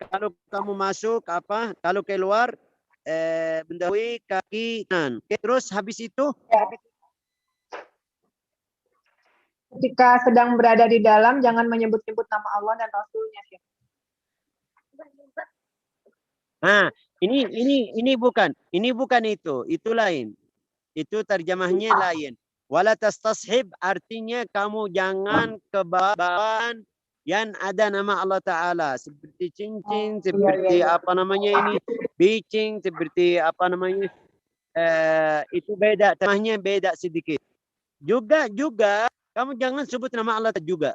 [SPEAKER 2] kalau kamu masuk kalau keluar mendahului kaki kanan. Terus habis itu
[SPEAKER 1] ketika sedang berada di dalam, jangan menyebut-nyebut nama Allah dan Rasul-Nya, Syekh.
[SPEAKER 2] Nah, ini bukan itu lain. Itu terjemahnya lain. Wala tastashib artinya kamu jangan kebawaan yang ada nama Allah Ta'ala. Seperti cincin, seperti bicing, seperti itu beda. Terjemahnya beda sedikit. Juga kamu jangan sebut nama Allah juga.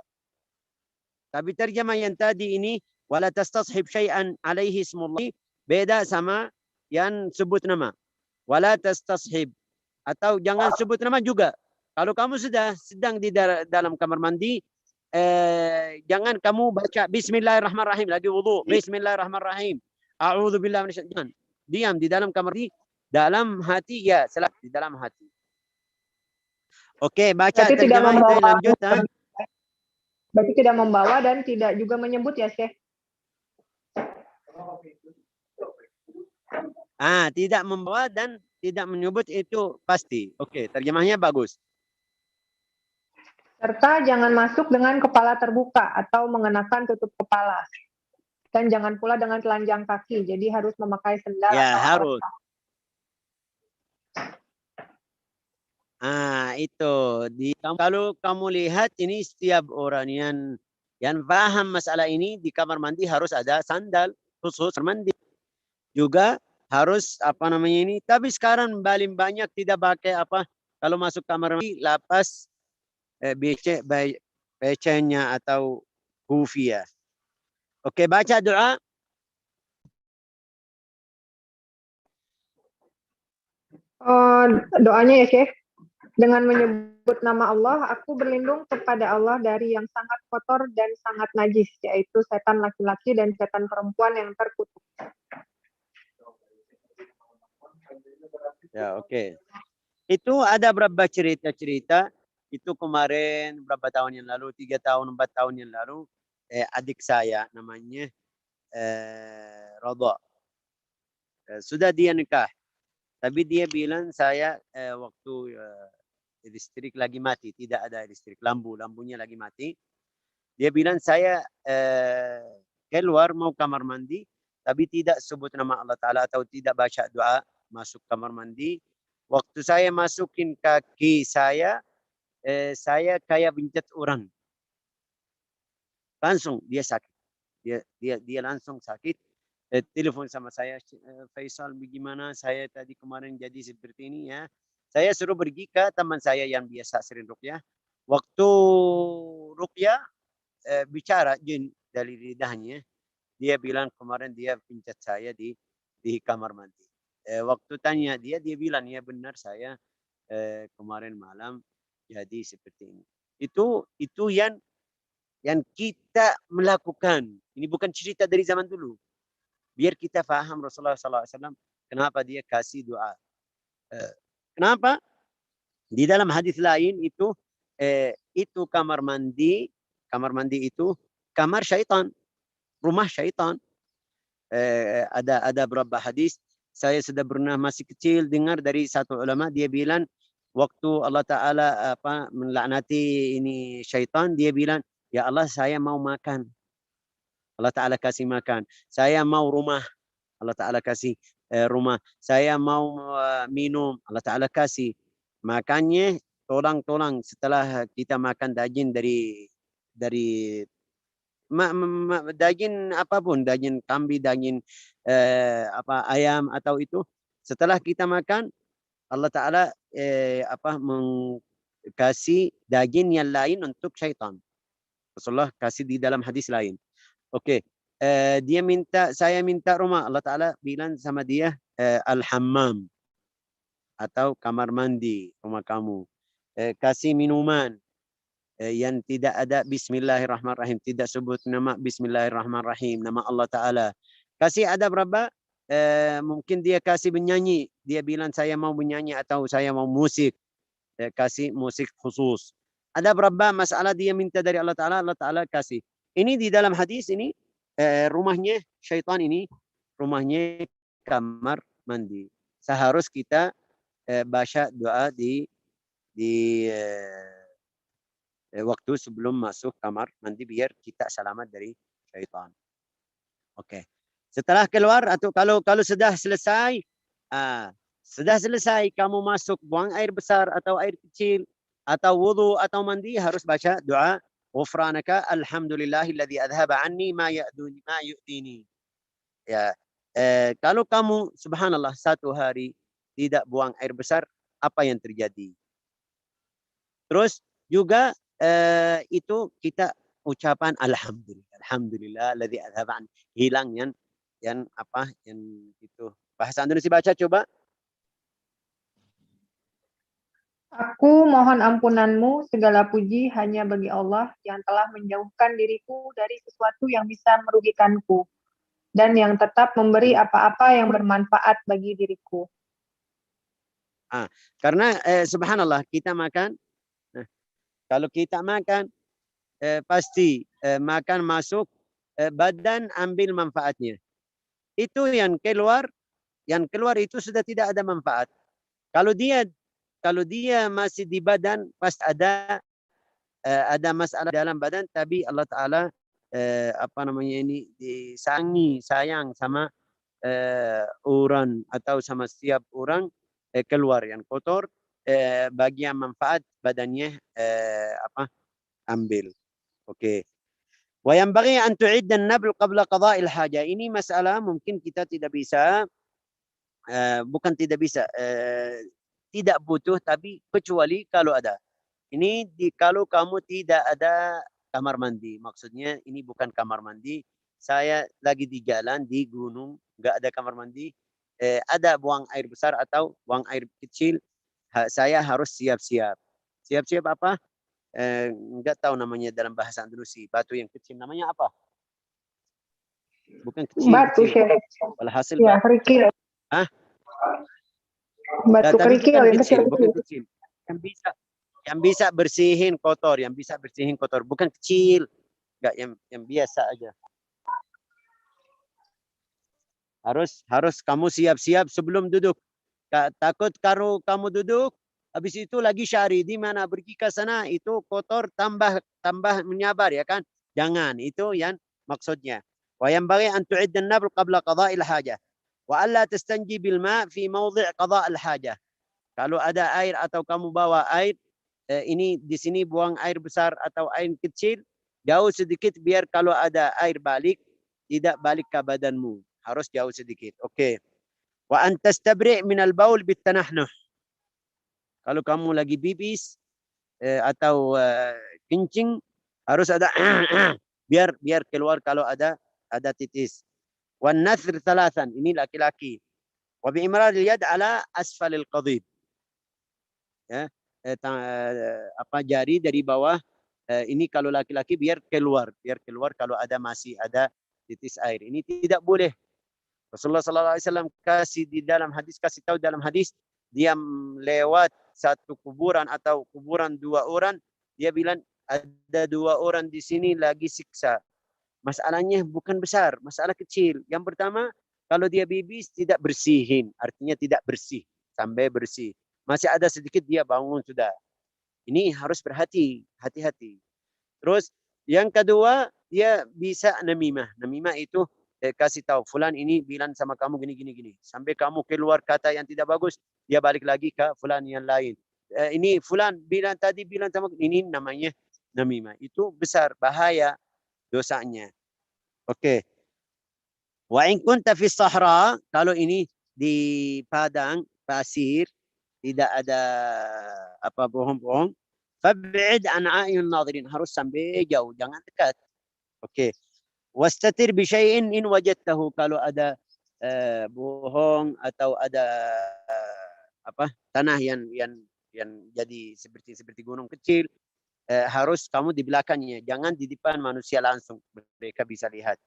[SPEAKER 2] Tapi terjemah yang tadi ini, wala tastashib syai'an alaihi ismullah, beda sama yang sebut nama. Wala tastashib. Atau jangan sebut nama juga. Kalau kamu sudah sedang di dalam kamar mandi, jangan kamu baca Bismillahirrahmanirrahim lagi wudu. Bismillahirrahmanirrahim. A'udzubillahi minasyaitonir rajim. Diam di dalam kamar mandi, dalam hati ya, salat di dalam hati. Oke, baca
[SPEAKER 1] Berarti tidak
[SPEAKER 2] terjemah itu
[SPEAKER 1] membawa,
[SPEAKER 2] lanjut.
[SPEAKER 1] berarti tidak membawa dan tidak juga menyebut ya, Syekh?
[SPEAKER 2] Tidak membawa dan tidak menyebut itu pasti. Oke, terjemahnya bagus.
[SPEAKER 1] Serta jangan masuk dengan kepala terbuka atau mengenakan tutup kepala. Dan jangan pula dengan telanjang kaki. Jadi harus memakai sendal
[SPEAKER 2] Ya,
[SPEAKER 1] atau
[SPEAKER 2] harus.
[SPEAKER 1] alas kaki.
[SPEAKER 2] Itu. Kalau kamu lihat ini setiap orang yang paham masalah ini di kamar mandi harus ada sandal khusus mandi. Juga harus ini. Tapi sekarang paling banyak tidak pakai kalau masuk kamar mandi lapas becenya atau kufia. Oke, baca doa.
[SPEAKER 1] Doanya ya, Syekh. Dengan menyebut nama Allah, aku berlindung kepada Allah dari yang sangat kotor dan sangat najis, yaitu setan laki-laki dan setan perempuan yang terkutuk.
[SPEAKER 2] Ya, oke. Itu ada berapa cerita-cerita. Itu kemarin berapa tahun yang lalu, 3 tahun, 4 tahun yang lalu, adik saya namanya Radha. Sudah dia nikah. Tapi dia bilang saya waktu listrik lagi mati, tidak ada listrik, lampunya lagi mati. Dia bilang saya keluar mau kamar mandi, tapi tidak sebut nama Allah Ta'ala atau tidak baca doa masuk kamar mandi. Waktu saya masukin kaki saya kayak bencet orang. Langsung dia sakit. Dia langsung sakit. Telepon sama saya, Faisal bagaimana saya tadi kemarin jadi seperti ini ya. Saya suruh pergi ke teman saya yang biasa sering ruqyah. Waktu ruqyah bicara jin dari lidahnya. Dia bilang kemarin dia pencet saya di kamar mandi. Waktu tanya dia bilang ya benar saya kemarin malam jadi seperti ini. Itu yang kita melakukan. Ini bukan cerita dari zaman dulu. Biar kita faham Rasulullah SAW kenapa dia kasih doa. Kenapa? Di dalam hadis lain itu kamar mandi itu kamar syaitan, rumah syaitan. Ada beberapa hadis. Saya sudah pernah masih kecil dengar dari satu ulama, dia bilang waktu Allah Ta'ala melaknati ini syaitan, dia bilang, ya Allah saya mau makan. Allah Ta'ala kasih makan. Saya mau rumah. Allah Ta'ala kasih rumah. Saya mau minum. Allah Ta'ala kasih. Makanya tolong setelah kita makan daging dari daging apapun, daging kambing, daging ayam atau itu, setelah kita makan Allah Ta'ala kasih daging yang lain untuk syaitan. Rasulullah kasih di dalam hadis lain. Oke. Saya minta rumah. Allah Ta'ala bilang sama dia al-hammam atau kamar mandi rumah kamu. Kasih minuman yang tidak ada bismillahirrahmanirrahim, tidak sebut nama bismillahirrahmanirrahim, nama Allah Ta'ala. Kasih ada berapa? Mungkin dia kasih menyanyi. Dia bilang saya mau menyanyi atau saya mau musik. Kasih musik khusus. Ada berapa masalah dia minta dari Allah Ta'ala, Allah Ta'ala kasih. Ini di dalam hadis ini, rumahnya syaitan ini, rumahnya kamar mandi. Seharus kita baca doa di waktu sebelum masuk kamar mandi biar kita selamat dari syaitan. Oke. Setelah keluar atau kalau sudah selesai, kamu masuk buang air besar atau air kecil atau wudu atau mandi, harus baca doa ghufranaka alhamdulillahilladzi adhaba anni ma yu'tini. Ya. Kalau kamu subhanallah satu hari tidak buang air besar, apa yang terjadi? Terus juga itu kita ucapan alhamdulillah alladzi adhaba anni, hilang yang itu. Bahasa Indonesia baca coba.
[SPEAKER 1] Aku mohon ampunanmu, segala puji hanya bagi Allah yang telah menjauhkan diriku dari sesuatu yang bisa merugikanku dan yang tetap memberi apa-apa yang bermanfaat bagi diriku.
[SPEAKER 2] Karena subhanallah kita makan Kalau kita makan, pasti makan masuk badan, ambil manfaatnya. Itu yang keluar itu sudah tidak ada manfaat. Kalau dia masih di badan, pasti ada masalah dalam badan. Tapi Allah Taala sayang sama orang atau sama setiap orang keluar yang kotor, bagian manfaat badannya ambil. Oke. Wa yanbaghi an tu'idda an-nabl qabla qada'il haja. Ini masalah mungkin kita tidak bisa, bukan tidak bisa, tidak butuh, tapi kecuali kalau ada. Ini kalau kamu tidak ada kamar mandi. Maksudnya ini bukan kamar mandi. Saya lagi di jalan di gunung, nggak ada kamar mandi. Ada buang air besar atau buang air kecil. Saya harus siap-siap. Siap-siap apa? Nggak tahu namanya dalam bahasa Andalusi. Batu yang kecil namanya apa? Bukan kecil.
[SPEAKER 1] Batu,
[SPEAKER 2] kecil.
[SPEAKER 1] Walhasil ya, kerikil.
[SPEAKER 2] Hah?
[SPEAKER 1] Batu kerikil yang kecil.
[SPEAKER 2] Bukan kecil. Yang bisa bersihin kotor, bukan kecil. Enggak, yang biasa aja. Harus kamu siap-siap sebelum duduk. Takut kalau kamu duduk, habis itu lagi syari di mana pergi ke sana itu kotor tambah menyabar, ya kan? Jangan, itu yang maksudnya. Wa yanbaghi an tu'idda an-nabl qabla qada'il hajah. Wa alla tastanji bil ma' fi mawdhi' qada'il hajah. Kalau ada air atau kamu bawa air, ini di sini buang air besar atau air kecil, jauh sedikit biar kalau ada air balik tidak balik ke badanmu. Harus jauh sedikit. Oke. Wa an tastabri' min al-baul bitanahnuh. Kalau kamu lagi pipis atau kencing, harus ada biar keluar kalau ada titis. Wan nathir thalathan, ini laki-laki. Wa bi imrar al-yad ala asfal al-qadib. Ya, jari dari bawah, ini kalau laki-laki biar keluar kalau masih ada titis air. Ini tidak boleh. Rasulullah SAW kasih tahu dalam hadis, dia lewat satu kuburan atau kuburan dua orang, dia bilang ada dua orang di sini lagi siksa. Masalahnya bukan besar, masalah kecil. Yang pertama, kalau dia bibis tidak bersihin, artinya tidak bersih sampai bersih. Masih ada sedikit dia bangun sudah. Ini harus hati-hati. Terus yang kedua, dia bisa namimah. Namimah itu kasih tahu fulan ini bilang sama kamu gini. Sampai kamu keluar kata yang tidak bagus, dia balik lagi ke fulan yang lain. Ini fulan bilang sama ini, namanya namimah. Itu besar bahaya dosanya. Oke. Wa in kunta fi sahra, kalau ini di padang pasir, tidak ada bohong-bohong, fab'id an a'yun nadirin, harus sampai jauh, jangan dekat. Oke. Wastatir bi syai'in in wajadtahu, kalau ada bohong atau ada tanah yang jadi seperti gunung kecil, harus kamu di belakangnya, jangan di depan manusia langsung, mereka bisa lihat.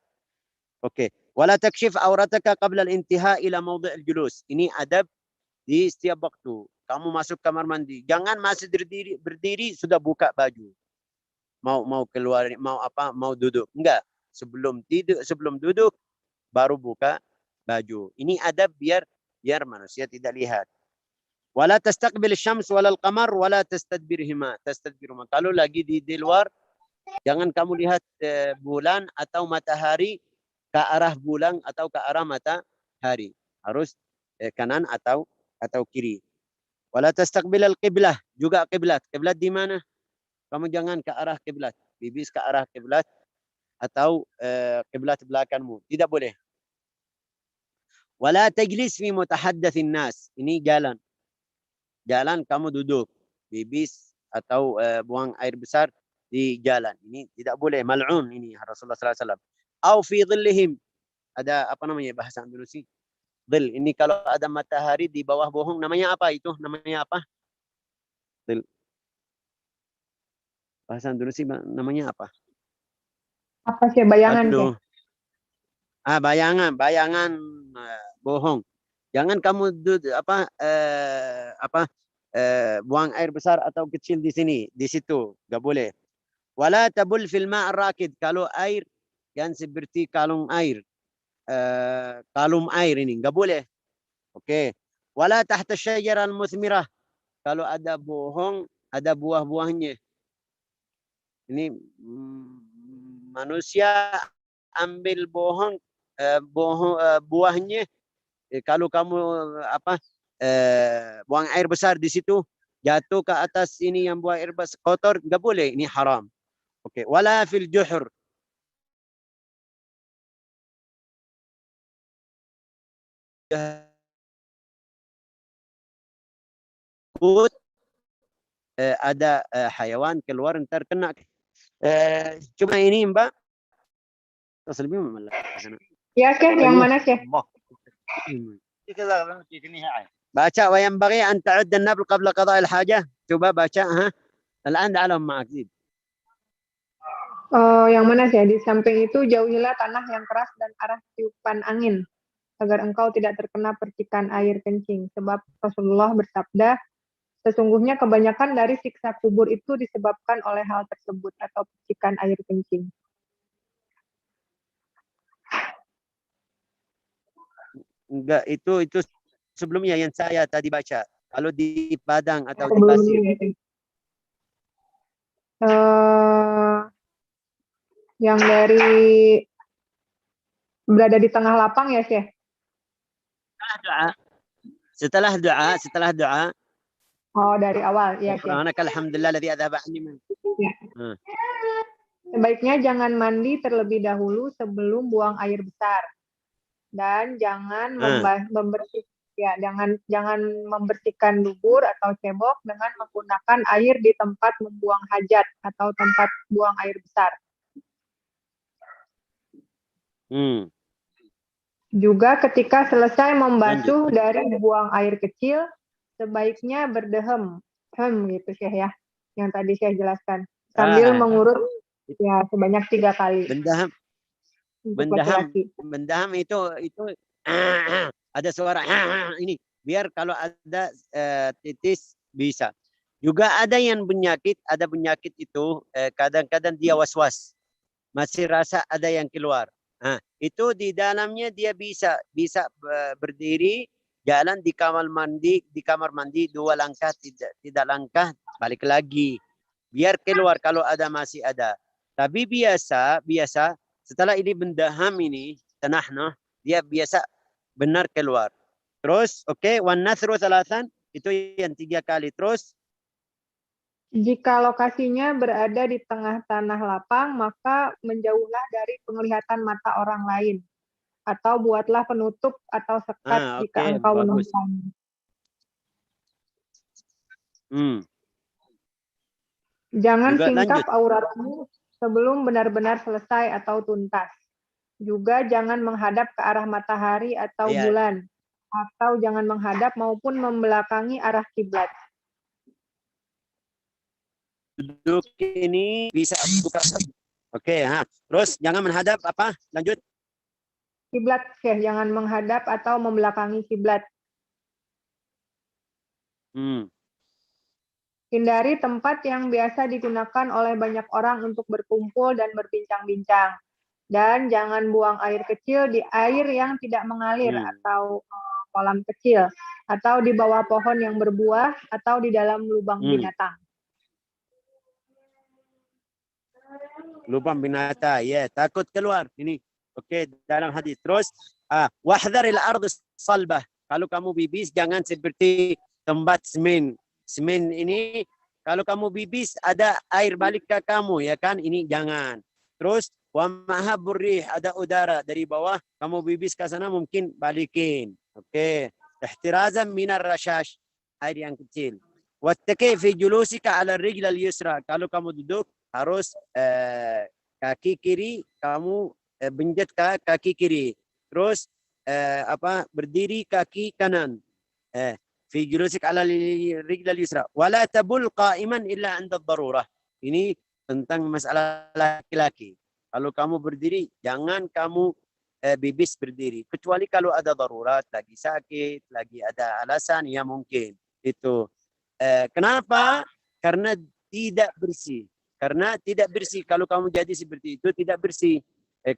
[SPEAKER 2] Oke. Wala takshif aurataka qabla al-intiha ila mawdi' al-julus. Ini adab di setiap waktu. Kamu masuk kamar mandi, jangan masih berdiri sudah buka baju. Mau keluar, mau duduk. Enggak. Sebelum duduk baru buka baju. Ini adab biar manusia tidak lihat. Wala tastaqbil syams wal qamar wala tastadbirhuma. Kalau lagi di luar, jangan kamu lihat bulan atau matahari ke arah bulan atau ke arah matahari. Harus kanan atau kiri. Wala tastaqbil al-qiblah, juga kiblat. Kiblat di mana? Kamu jangan ke arah kiblat. Bibis ke arah kiblat atau kiblat belakangmu. Tidak boleh. Wala tajlis fi mutahaddatsin nas. Ini jalan. Jalan kamu duduk. Bibis atau buang air besar di jalan. Ini tidak boleh. Mal'un ini Rasulullah SAW. Au fi dhillihim. Ada bahasa Andalusi? Dhil. Ini kalau ada matahari di bawah bohong, namanya apa itu? Namanya apa? Dhil. Bahasa Andalusi namanya apa?
[SPEAKER 1] Apa sih bayangan?
[SPEAKER 2] Bayangan bohong. Jangan kamu buang air besar atau kecil di sini, di situ, nggak boleh. Wala tabul fil ma' rakid, kalau air yang seperti kalung air, kalum air ini nggak boleh. Oke. Wala tahta syajarah al-muthmirah, kalau ada bohong, ada buah-buahnya. Ini manusia ambil buahnya. Kalau kamu buang air besar di situ, jatuh ke atas ini yang buang air besar kotor, nggak boleh, ini haram. Oke. Wala fil juhur, ada hayawan keluar ntar kena. Cuma ini Mbak.
[SPEAKER 1] Ya, Syekh, yang mana, Syekh?
[SPEAKER 2] baca wa yanbaghi an ta'ud an-nabl qabla qada' al-hajah. Coba baca, Al-an da'alhum ma'ak.
[SPEAKER 1] Yang mana, Syekh? Di samping itu jauhilah tanah yang keras dan arah tiupan angin, agar engkau tidak terkena percikan air kencing. Sebab Rasulullah bersabda, sesungguhnya kebanyakan dari siksa kubur itu disebabkan oleh hal tersebut atau percikan air kencing.
[SPEAKER 2] Enggak, itu sebelumnya yang saya tadi baca. Kalau di padang atau di pasir.
[SPEAKER 1] Yang dari berada di tengah lapang ya, Syekh?
[SPEAKER 2] Setelah doa.
[SPEAKER 1] Oh, dari awal, ya, Syekh.
[SPEAKER 2] Alhamdulillah ladzi adhaba anni.
[SPEAKER 1] Sebaiknya jangan mandi terlebih dahulu sebelum buang air besar. Dan jangan jangan membersihkan dubur atau cebok dengan menggunakan air di tempat membuang hajat atau tempat buang air besar. Juga ketika selesai membasuh dari buang air kecil, sebaiknya berdehem, gitu Syekh ya, yang tadi saya jelaskan, sambil mengurut ya sebanyak 3 kali.
[SPEAKER 2] Mendaham itu ada suara ini, biar kalau ada titis bisa. Juga ada yang penyakit, itu kadang-kadang dia was-was, masih rasa ada yang keluar. Itu di dalamnya dia bisa berdiri, jalan di kamar mandi 2 langkah, tidak langkah, balik lagi, biar keluar kalau masih ada. Tapi biasa setelah ini mendaham ini tanahnya, dia biasa benar keluar. Terus wan nathru 3, itu yang 3 kali. Terus
[SPEAKER 1] jika lokasinya berada di tengah tanah lapang, maka menjauhlah dari penglihatan mata orang lain, atau buatlah penutup atau sekat jika engkau menemukannya. Jangan singkap auratmu sebelum benar-benar selesai atau tuntas. Juga jangan menghadap ke arah matahari atau bulan, atau jangan menghadap maupun membelakangi arah kiblat.
[SPEAKER 2] Duduk ini bisa buka. Terus jangan menghadap apa? Lanjut.
[SPEAKER 1] Kiblat, Syekh, jangan menghadap atau membelakangi kiblat. Hindari tempat yang biasa digunakan oleh banyak orang untuk berkumpul dan berbincang-bincang. Dan jangan buang air kecil di air yang tidak mengalir atau kolam kecil, atau di bawah pohon yang berbuah, atau di dalam lubang binatang.
[SPEAKER 2] Lubang binatang, takut keluar. Ini dalam hadis. Terus wahdharil ardh salbah, kalau kamu bibis jangan seperti tempat semen ini, kalau kamu bibis ada air balik ke kamu, ya kan, ini jangan. Terus wa mahabur rih, ada udara dari bawah, kamu bibis ke sana mungkin balikin. Ihtirazan minar rashash, air yang kecil. Wattaqi fi julusika ala rijl al-yusra, kalau kamu duduk harus kaki kiri kamu benjat ke kaki kiri. Terus berdiri kaki kanan. Fi julusik ala rijl al-yusra wala tabul qa'iman illa 'inda ad-darurah. Ini tentang masalah laki-laki. Kalau kamu berdiri jangan kamu bibis berdiri, kecuali kalau ada darurat, lagi sakit, lagi ada alasan, ya mungkin itu. Kenapa? Karena tidak bersih. Karena tidak bersih. Kalau kamu jadi seperti itu tidak bersih.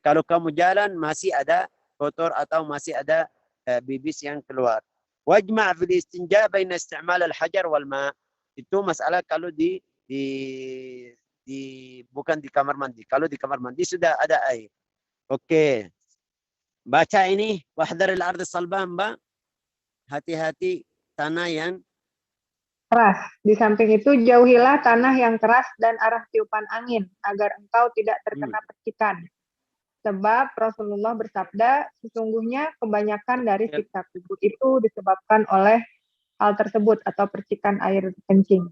[SPEAKER 2] Kalau kamu jalan masih ada kotor atau masih ada bibis yang keluar. Wajma' fil istinja baina isti'mal al-hajar wal ma'. Itu masalah kalau bukan di kamar mandi. Kalau di kamar mandi sudah ada air. Oke. Baca ini wahdharil ardh salbah, Mbak. Hati-hati tanah yang
[SPEAKER 1] keras. Di samping itu jauhilah tanah yang keras dan arah tiupan angin agar engkau tidak terkena percikan. Sebab Rasulullah bersabda, sesungguhnya kebanyakan dari siksa kubur itu disebabkan oleh hal tersebut atau percikan air kencing.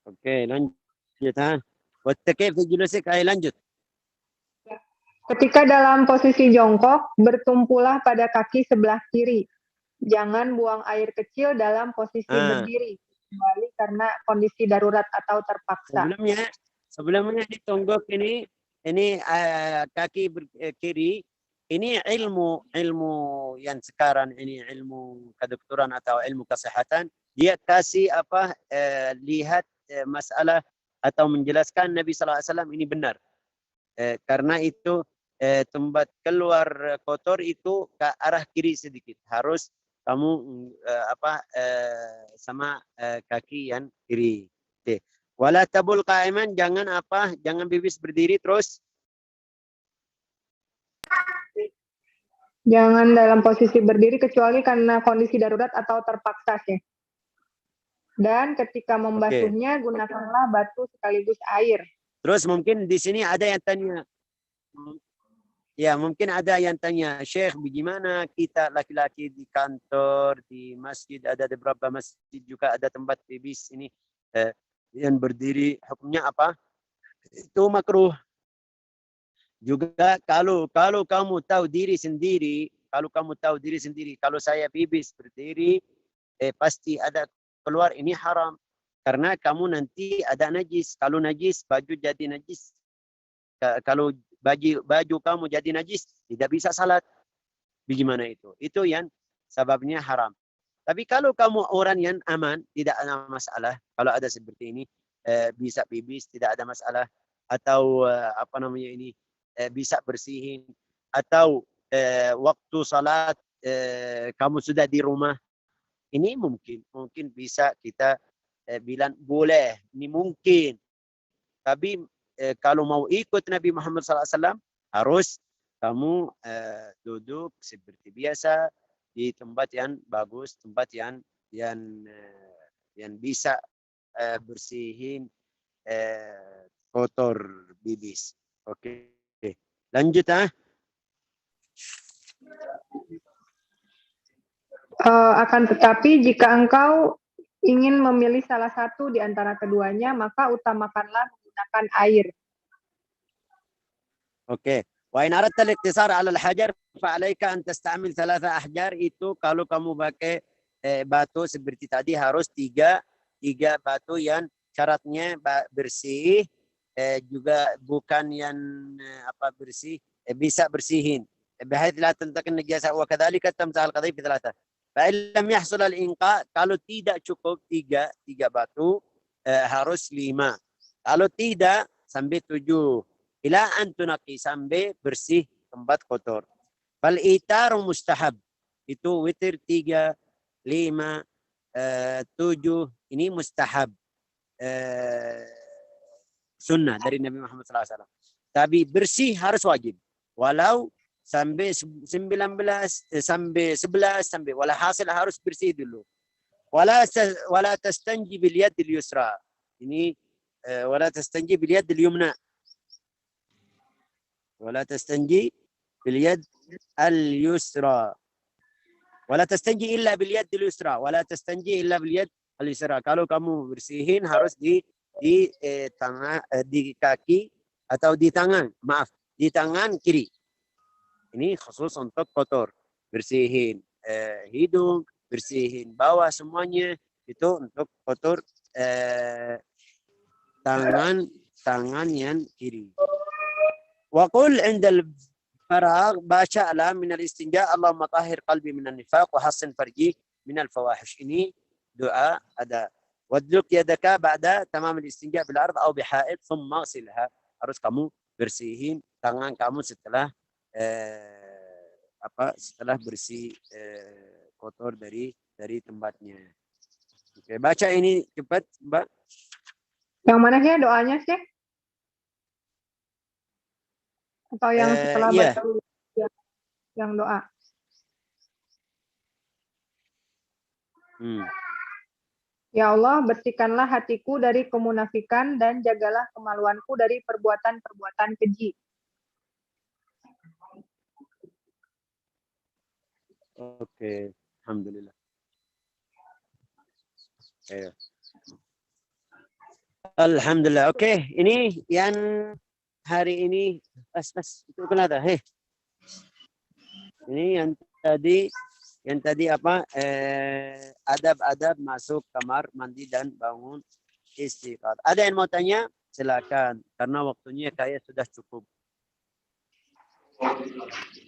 [SPEAKER 2] Oke, lanjut ha. Wattakif fi julusik, lanjut.
[SPEAKER 1] Ketika dalam posisi jongkok, bertumpulah pada kaki sebelah kiri. Jangan buang air kecil dalam posisi berdiri, kecuali karena kondisi darurat atau terpaksa.
[SPEAKER 2] Sebelumnya ditonggok ini kaki kiri. Ini ilmu yang sekarang ini ilmu kedokteran atau ilmu kesehatan. Dia kasih lihat masalah atau menjelaskan Nabi SAW ini benar. Karena itu tempat keluar kotor itu ke arah kiri sedikit. Harus kamu sama kaki yang kiri. Okay. Wala tabul qa'iman, jangan bibis berdiri terus.
[SPEAKER 1] Jangan dalam posisi berdiri kecuali karena kondisi darurat atau terpaksa sih. Dan ketika membasuhnya gunakanlah batu sekaligus air.
[SPEAKER 2] Terus mungkin di sini ada yang tanya. Ya, mungkin ada yang tanya, Syekh, bagaimana kita laki-laki di kantor, di masjid, ada beberapa masjid juga ada tempat bibis ini yang berdiri, hukumnya apa? Itu makruh. Juga kalau kamu tahu diri sendiri, kalau saya bibis berdiri, pasti ada keluar, ini haram. Karena kamu nanti ada najis. Kalau najis, baju jadi najis. Kalau baju kamu jadi najis, tidak bisa salat. Bagaimana itu? Itu yang sebabnya haram. Tapi kalau kamu orang yang aman, tidak ada masalah. Kalau ada seperti ini, bisa bibis, tidak ada masalah. Atau bisa bersihin. Atau waktu salat, kamu sudah di rumah. Ini mungkin bisa kita bilang boleh. Ini mungkin. Tapi kalau mau ikut Nabi Muhammad SAW, harus kamu duduk seperti biasa di tempat yang bagus, tempat yang bisa bersihin kotor bibis. Oke. Lanjut
[SPEAKER 1] Akan tetapi jika engkau ingin memilih salah satu di antara keduanya, maka utamakanlah menggunakan air.
[SPEAKER 2] Oke. Wa in aradta al-iktisar 'ala al-hajar fa 'alaika an tastamil 3 ahjar. Itu kalau kamu pakai batu seperti tadi harus tiga batu yang syaratnya bersih, juga bukan yang bersih, bisa bersihin. Bihayth la tantaqi an-najasa wa kadzalika tamsah al-qadhi fi 3. Fa in lam yahsul al-inqa, kalau tidak cukup tiga batu, harus 5. Kalau tidak sampai 7. Ila an tunaqi, sampai bersih tempat kotor. Fal itaru mustahab. Itu witir 3, 5, 7. Ini mustahab. Sunnah dari Nabi Muhammad SAW. Tapi bersih harus wajib. Walau sampai 19, sampai 11, sampai wala hasil harus bersih dulu. Wala tastanji bil yad al yusra. Ini wala tastanji bil yad al yumna. ولا تستنجي باليد اليسرى ولا تستنجي إلا باليد اليسرى ولا تستنجي إلا باليد اليسرى. Kalau kamu bersihin harus di kaki atau di tangan kiri. Ini khusus untuk kotor. Bersihin hidung, bersihin bawah, semuanya itu untuk kotor tangan yang kiri. وقل faragh bacalah minal istinja Allahumma tahhir qalbi minan nifaq wa hassin farji minal fawahish. Ini doa ada. Wadluk yadaka ba'da tamam al-istinja bil ard atau biha'id thumma ghsilha. Harus kamu bersihin tangan kamu setelah setelah bersih kotor dari tempatnya. Oke, baca ini cepat, Mbak.
[SPEAKER 1] Yang mana sih doanya sih? Atau yang setelah
[SPEAKER 2] iya.
[SPEAKER 1] baca yang doa? Ya Allah, bersihkanlah hatiku dari kemunafikan dan jagalah kemaluanku dari perbuatan-perbuatan keji.
[SPEAKER 2] Oke, alhamdulillah. Alhamdulillah. Oke, ini yang hari ini itu kenapa? Ini yang tadi apa? Adab-adab masuk kamar mandi dan bangun istighfar. Ada yang mau tanya? Silakan, karena waktunya kayak sudah cukup.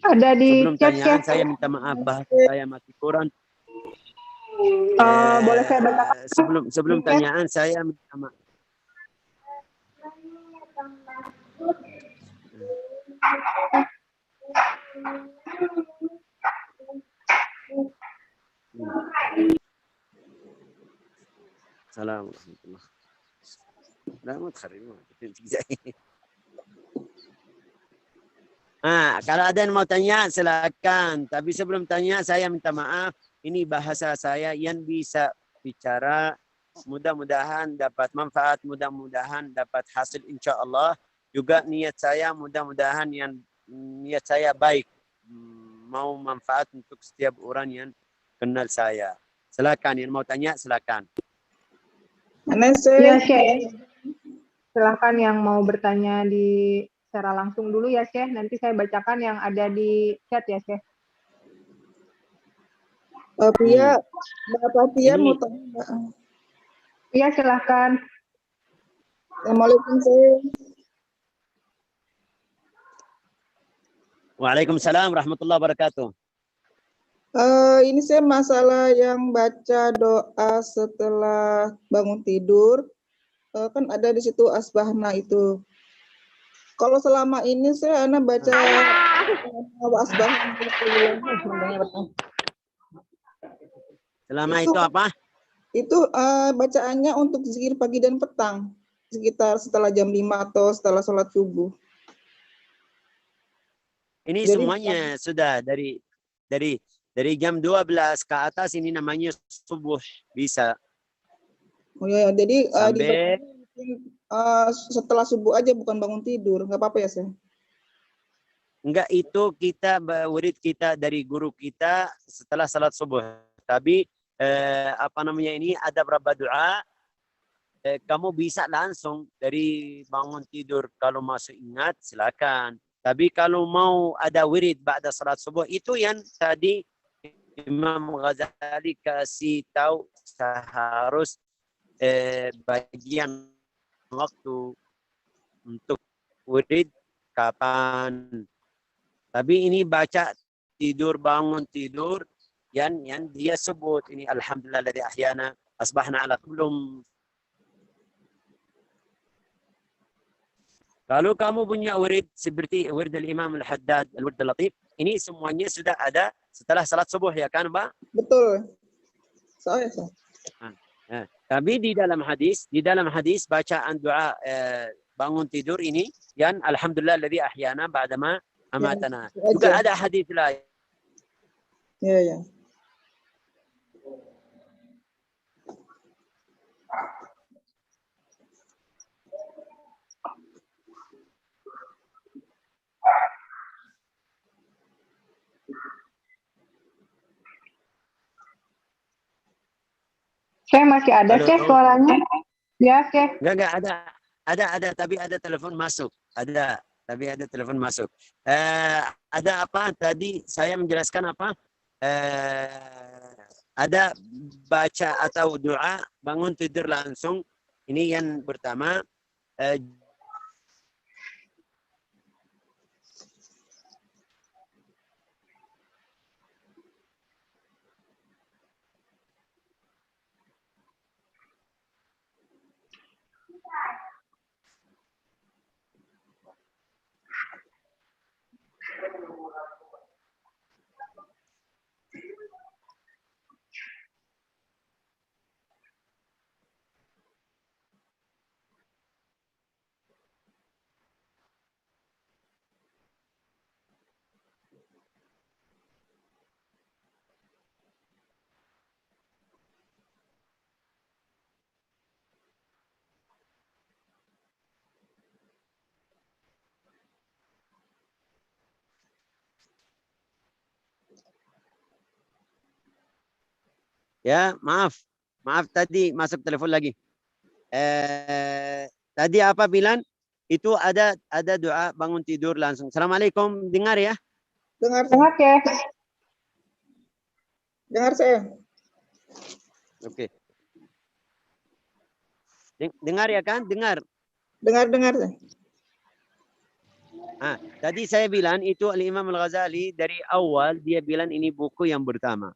[SPEAKER 1] Ada di
[SPEAKER 2] sebelum
[SPEAKER 1] chat,
[SPEAKER 2] tanyaan
[SPEAKER 1] Chef.
[SPEAKER 2] saya minta maaf bahasa saya masih kurang.
[SPEAKER 1] Boleh saya bacakan?
[SPEAKER 2] Sebelum tanyaan saya minta maaf. Assalamualaikum warahmatullahi. Kalau ada yang mau tanya silakan. Tapi sebelum tanya saya minta maaf. Ini bahasa saya yang bisa bicara. Mudah-mudahan dapat manfaat. Mudah-mudahan dapat hasil insya Allah. Juga niat saya mudah-mudahan yang niat saya baik. Mau manfaat untuk setiap orang yang kenal saya. Silakan yang mau tanya silakan.
[SPEAKER 1] Ya, Syekh. Silakan yang mau bertanya di secara langsung dulu ya, Syekh. Nanti saya bacakan yang ada di chat ya, Syekh.
[SPEAKER 4] Bapak Pia mau tanya.
[SPEAKER 1] Iya, silakan.
[SPEAKER 4] Assalamualaikum, Syekh.
[SPEAKER 2] Waalaikumsalam warahmatullahi wabarakatuh.
[SPEAKER 4] Ini saya masalah yang baca doa setelah bangun tidur. Kan ada di situ asbahna itu. Kalau selama ini saya baca asbahna.
[SPEAKER 2] Selama itu apa?
[SPEAKER 4] Itu bacaannya untuk zikir pagi dan petang. Sekitar setelah jam 5 atau setelah sholat subuh.
[SPEAKER 2] Ini jadi, semuanya sudah dari jam 12 ke atas ini namanya subuh bisa.
[SPEAKER 4] Oh ya, jadi
[SPEAKER 2] sampai
[SPEAKER 4] setelah subuh aja bukan bangun tidur, nggak apa-apa ya, Syekh?
[SPEAKER 2] Enggak, itu kita wirid kita dari guru kita setelah salat subuh. Tapi ini ada beberapa doa kamu bisa langsung dari bangun tidur kalau masih ingat silakan. Tapi kalau mau ada wirid ba'da salat subuh itu yang tadi Imam Ghazali kasih tahu seharus bagian waktu untuk wirid kapan. Tapi ini baca tidur bangun tidur yang dia sebut ini alhamdulillah ladzi ahyana asbahna ala belum. Kalau kamu punya wirid seperti wirid al-Imam al-Haddad, al-Wirid al-Latif, ini semuanya sudah ada setelah salat subuh ya kan, Pak?
[SPEAKER 4] Betul. Saya.
[SPEAKER 2] Tapi di dalam hadis bacaan doa bangun tidur ini yang alhamdulillah ladzi ahyana ba'dama amatana. Juga ada hadis lain.
[SPEAKER 4] Ya.
[SPEAKER 1] Syekh masih ada, Syekh, suaranya? Ya, Syekh.
[SPEAKER 2] Enggak ada tapi ada telepon masuk. Tapi ada telepon masuk. Ada apa tadi saya menjelaskan apa? Ada baca atau doa bangun tidur langsung. Ini yang pertama. Ya, maaf tadi masuk telepon lagi. Tadi apa bilang? Itu ada doa bangun tidur langsung. Assalamualaikum, dengar ya?
[SPEAKER 4] Dengar
[SPEAKER 1] ya.
[SPEAKER 4] Dengar saya.
[SPEAKER 2] Oke. Dengar ya kan? Dengar.
[SPEAKER 4] Dengar.
[SPEAKER 2] Tadi saya bilang itu Al-Imam Al-Ghazali dari awal dia bilang ini buku yang pertama.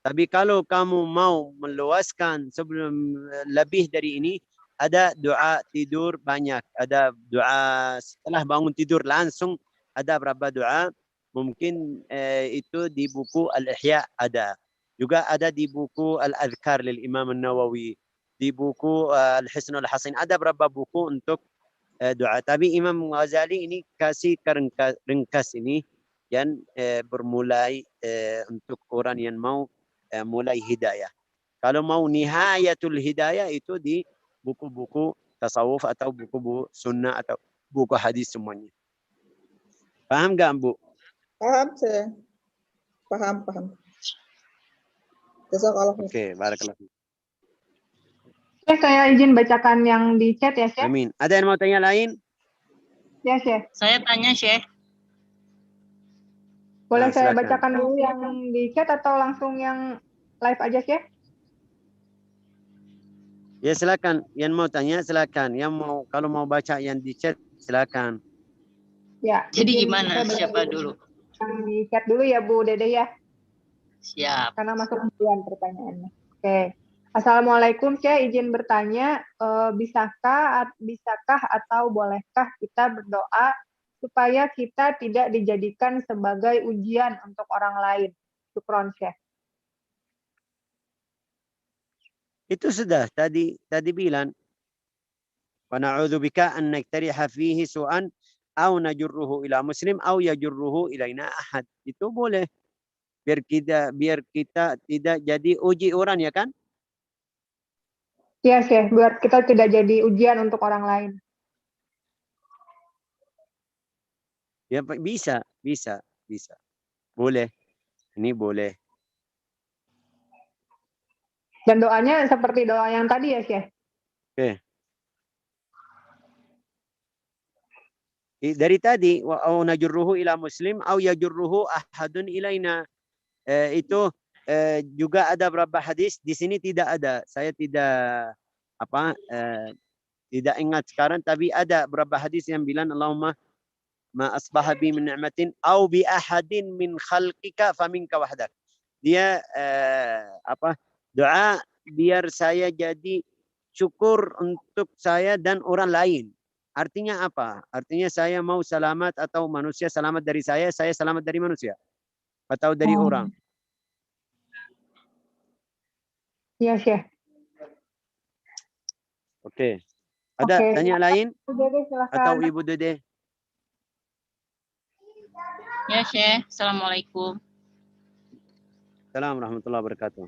[SPEAKER 2] Tapi kalau kamu mau meluaskan sebelum lebih dari ini, ada doa tidur banyak. Ada doa setelah bangun tidur langsung ada berapa doa. Mungkin itu di buku Al-Ihya ada. Juga ada di buku Al-Adhkar lil Imam An-Nawawi. Di buku Al-Hisnul Hasin. Ada berapa buku untuk doa. Tapi Imam Ghazali ini kasih ringkas ini yang bermulai untuk orang yang mau mulai hidayah. Kalau mau nihayatul hidayah itu di buku-buku tasawuf atau buku-buku sunnah atau buku hadis semuanya. Paham nggak, Bu?
[SPEAKER 4] Paham saya. Paham. Jazakallah.
[SPEAKER 2] Oke, barakallah.
[SPEAKER 1] Saya izin bacakan yang di chat ya, Syekh.
[SPEAKER 2] Amin. Ada yang mau tanya lain?
[SPEAKER 1] Ya, Syekh.
[SPEAKER 5] Saya tanya, Syekh.
[SPEAKER 1] Boleh saya
[SPEAKER 2] silakan.
[SPEAKER 1] bacakan dulu yang di chat atau langsung yang live aja, Syekh?
[SPEAKER 2] Ya, silakan. Yang mau tanya silakan. Kalau mau baca yang di chat silakan.
[SPEAKER 1] Ya.
[SPEAKER 5] Jadi gimana? Siapa dulu?
[SPEAKER 1] Yang di chat dulu ya, Bu Dede ya.
[SPEAKER 5] Siap.
[SPEAKER 1] Karena masuk duluan pertanyaannya. Oke. Assalamualaikum, Syekh. Izin bertanya, bisakah atau bolehkah kita berdoa supaya kita tidak dijadikan sebagai ujian untuk orang lain? Syukron, Syekh.
[SPEAKER 2] Itu sudah tadi bilang. Wa na'udzubika an naktariha fihi su'an aw najurruhu ila muslim aw yajurruhu ilaina ahad. Itu boleh. Biar kita tidak jadi uji orang, ya kan?
[SPEAKER 1] Iya, Syekh, biar kita tidak jadi ujian untuk orang lain.
[SPEAKER 2] Ya, bisa. Boleh. Ini boleh.
[SPEAKER 1] Dan doanya seperti doa yang tadi ya, Syekh?
[SPEAKER 2] Oke. Dari tadi wa najurruhu ila muslim aw yajurruhu ahadun ilaina. Itu juga ada beberapa hadis, di sini tidak ada. Saya tidak ingat sekarang, tapi ada beberapa hadis yang bilang Allahumma ma asbaha bi min ni'matin aw bi ahadin min khalqika faminka wahdak. Dia doa biar saya jadi syukur untuk saya dan orang lain. Artinya apa? Artinya saya mau selamat atau manusia selamat dari saya selamat dari manusia atau dari orang.
[SPEAKER 1] Iya, Syekh.
[SPEAKER 2] Oke. Ada tanya lain?
[SPEAKER 1] Dede, silakan.
[SPEAKER 2] Atau Ibu Dede?
[SPEAKER 5] Ya, Syekh. Assalamualaikum.
[SPEAKER 2] Assalamualaikum warahmatullahi wabarakatuh.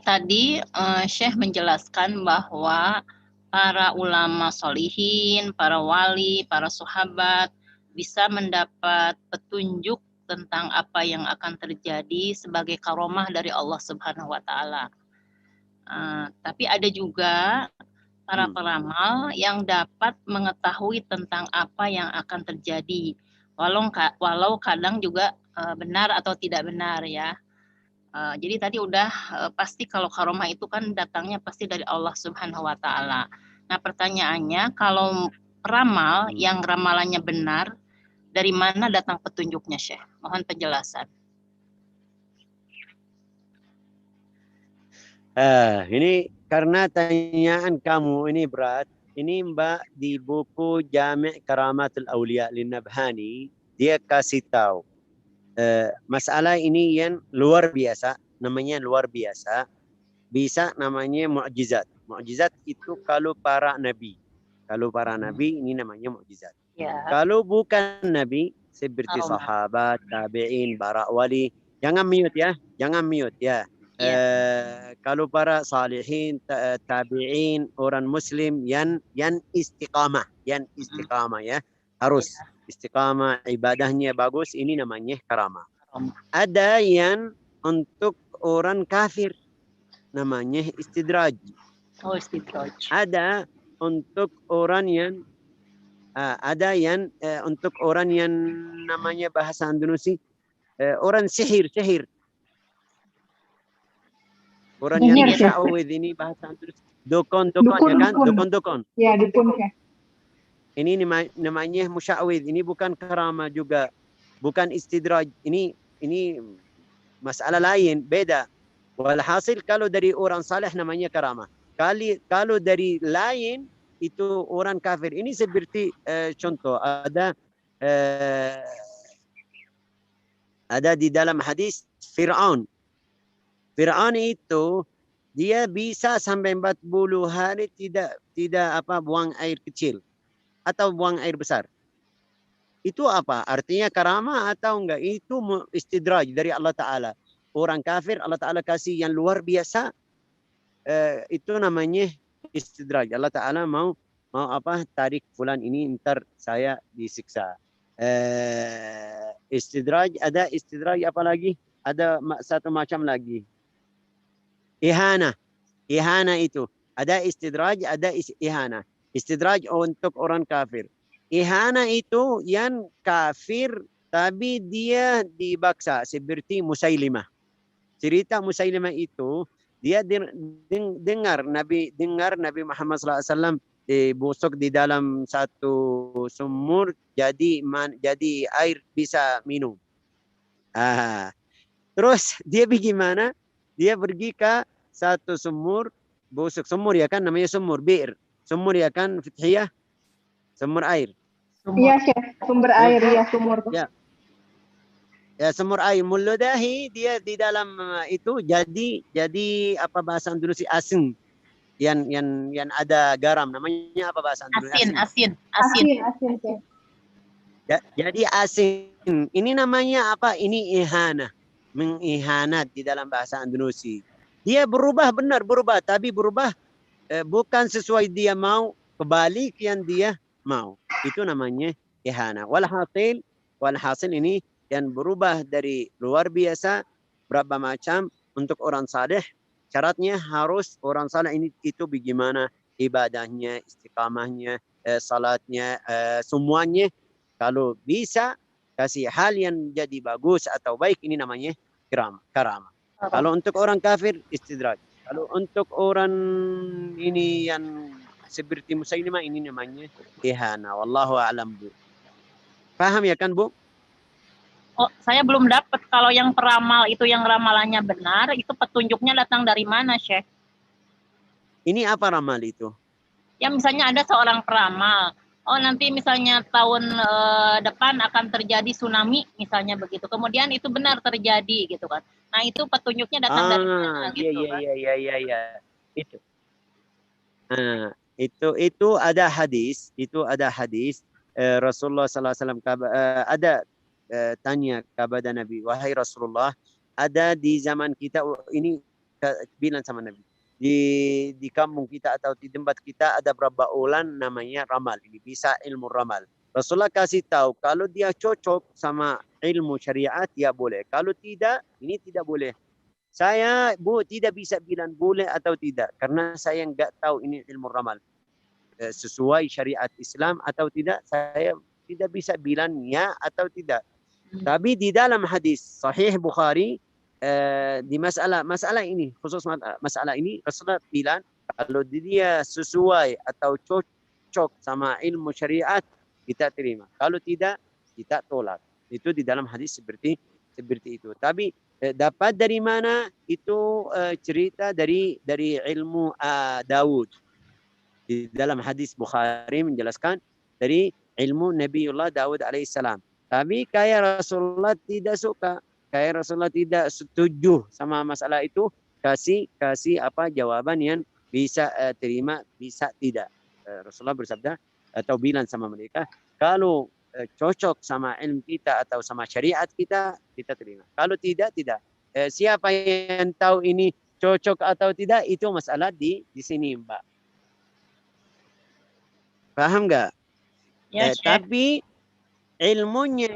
[SPEAKER 5] Tadi Syekh menjelaskan bahwa para ulama solihin, para wali, para sahabat bisa mendapat petunjuk tentang apa yang akan terjadi sebagai karomah dari Allah Subhanahu wa Ta'ala. Tapi ada juga para peramal yang dapat mengetahui tentang apa yang akan terjadi, walau kadang juga benar atau tidak benar ya. Jadi tadi udah pasti kalau karomah itu kan datangnya pasti dari Allah Subhanahu wa Ta'ala. Nah, pertanyaannya, kalau ramal yang ramalannya benar, dari mana datang petunjuknya, Syekh? Mohon penjelasan.
[SPEAKER 2] Ini karena tanyaan kamu ini berat. Ini Mbak di buku Jami' Karamatul Awliya Lin-Nabhani, dia kasih tahu masalah ini yang luar biasa, namanya luar biasa. Bisa namanya mukjizat. Mukjizat itu kalau para nabi. Kalau para nabi ini namanya mukjizat.
[SPEAKER 5] Ya.
[SPEAKER 2] Kalau bukan nabi seperti sahabat, tabi'in, para wali, jangan mute ya. Jangan mute ya. Kalau para salihin, tabi'in, orang muslim yang istiqamah, ya, harus istiqamah, ibadahnya bagus, ini namanya karamah. Ada yang untuk orang kafir, namanya istidraj.
[SPEAKER 5] Oh, istidraj.
[SPEAKER 2] Ada untuk orang yang untuk orang yang namanya bahasa Indonesia orang sihir. Orang yang musyawid ini bahasa Indonesia. Dukun ya kan? Dukun.
[SPEAKER 1] Ya, dukun ya.
[SPEAKER 2] Ini namanya musyawid. Ini bukan karamah juga. Bukan istidraj. Ini masalah lain, beda. Walhasil kalau dari orang saleh namanya karamah. Kalau dari lain itu orang kafir. Ini seperti contoh ada di dalam hadis Fir'aun. Fir'aun itu dia bisa sampai 40 hari tidak buang air kecil atau buang air besar. Itu apa? Artinya karamah atau enggak? Itu istidraj dari Allah Ta'ala. Orang kafir Allah Ta'ala kasih yang luar biasa. Itu namanya istidraj. Allah Ta'ala mau tarik fulan ini ntar saya disiksa. Istidraj, ada istidraj apa lagi? Ada satu macam lagi. Ihana itu. Ada istidraj, ada ihana. Istidraj untuk orang kafir. Ihana itu yang kafir tapi dia dibaksa seperti Musailimah. Cerita Musailimah itu dia dengar Nabi Muhammad SAW busuk di dalam satu sumur jadi air bisa minum. Terus dia bagaimana? Dia pergi ke satu sumur, busuk sumur ya kan, namanya sumur bir. Sumur ya kan, Fithiyah? Sumur air.
[SPEAKER 1] Iya, Syekh. Sumber air, ya sumur.
[SPEAKER 2] Ya. Ya, sumur air muludahi dia di dalam itu jadi apa bahasa Indonesia asin. Yang ada garam, namanya apa bahasa Indonesia?
[SPEAKER 5] Asin.
[SPEAKER 2] Ya, jadi asin. Ini namanya apa? Ini ihana. Mengikhanat di dalam bahasa Indonesia. Dia berubah, tapi berubah bukan sesuai dia mau, kebalik yang dia mau. Itu namanya ihana. Walhasil ini yang berubah dari luar biasa berapa macam untuk orang saleh. Syaratnya harus orang saleh ini itu bagaimana ibadahnya, istiqamahnya, salatnya, semuanya. Kalau bisa kasih hal yang jadi bagus atau baik, ini namanya karamah. Kalau untuk orang kafir istidraj. Kalau untuk orang ini yang seperti Musailimah ini namanya ihana. Wallahu a'lam, Bu. Paham ya kan, Bu?
[SPEAKER 5] Oh, saya belum dapat. Kalau yang peramal itu yang ramalannya benar, itu petunjuknya datang dari mana, Syekh?
[SPEAKER 2] Ini apa ramal itu?
[SPEAKER 5] Ya misalnya ada seorang peramal. Oh, nanti misalnya tahun depan akan terjadi tsunami, misalnya begitu. Kemudian itu benar terjadi gitu kan. Nah, itu petunjuknya datang dari mana gitu kan.
[SPEAKER 2] Iya. Itu ada hadis, Rasulullah SAW ada tanya kepada Nabi, wahai Rasulullah, ada di zaman kita ini bilang sama Nabi, di kampung kita atau di tempat kita ada berapa orang namanya ramal. Ini bisa ilmu ramal. Rasulullah kasih tahu kalau dia cocok sama ilmu syariat ya boleh. Kalau tidak, ini tidak boleh. Saya tidak bisa bilang boleh atau tidak karena saya enggak tahu ini ilmu ramal sesuai syariat Islam atau tidak. Saya tidak bisa bilang ya atau tidak. Tapi di dalam hadis Sahih Bukhari di masalah ini, khusus masalah ini, Rasulullah bilang kalau dia sesuai atau cocok sama ilmu syariat kita terima. Kalau tidak, kita tolak. Itu di dalam hadis seperti itu. Tapi dapat dari mana? Itu cerita dari ilmu Daud. Di dalam hadis Bukhari menjelaskan dari ilmu Nabiullah Daud alaihissalam. Tapi kayak Rasulullah tidak suka. Kayak Rasulullah tidak setuju sama masalah itu, kasih apa jawaban yang bisa terima, bisa tidak. Rasulullah bersabda atau bilang sama mereka, kalau cocok sama ilmu kita atau sama syariat kita terima. Kalau tidak. Siapa yang tahu ini cocok atau tidak, itu masalah di sini, Mbak. Paham nggak?
[SPEAKER 5] Ya,
[SPEAKER 2] tapi ilmunya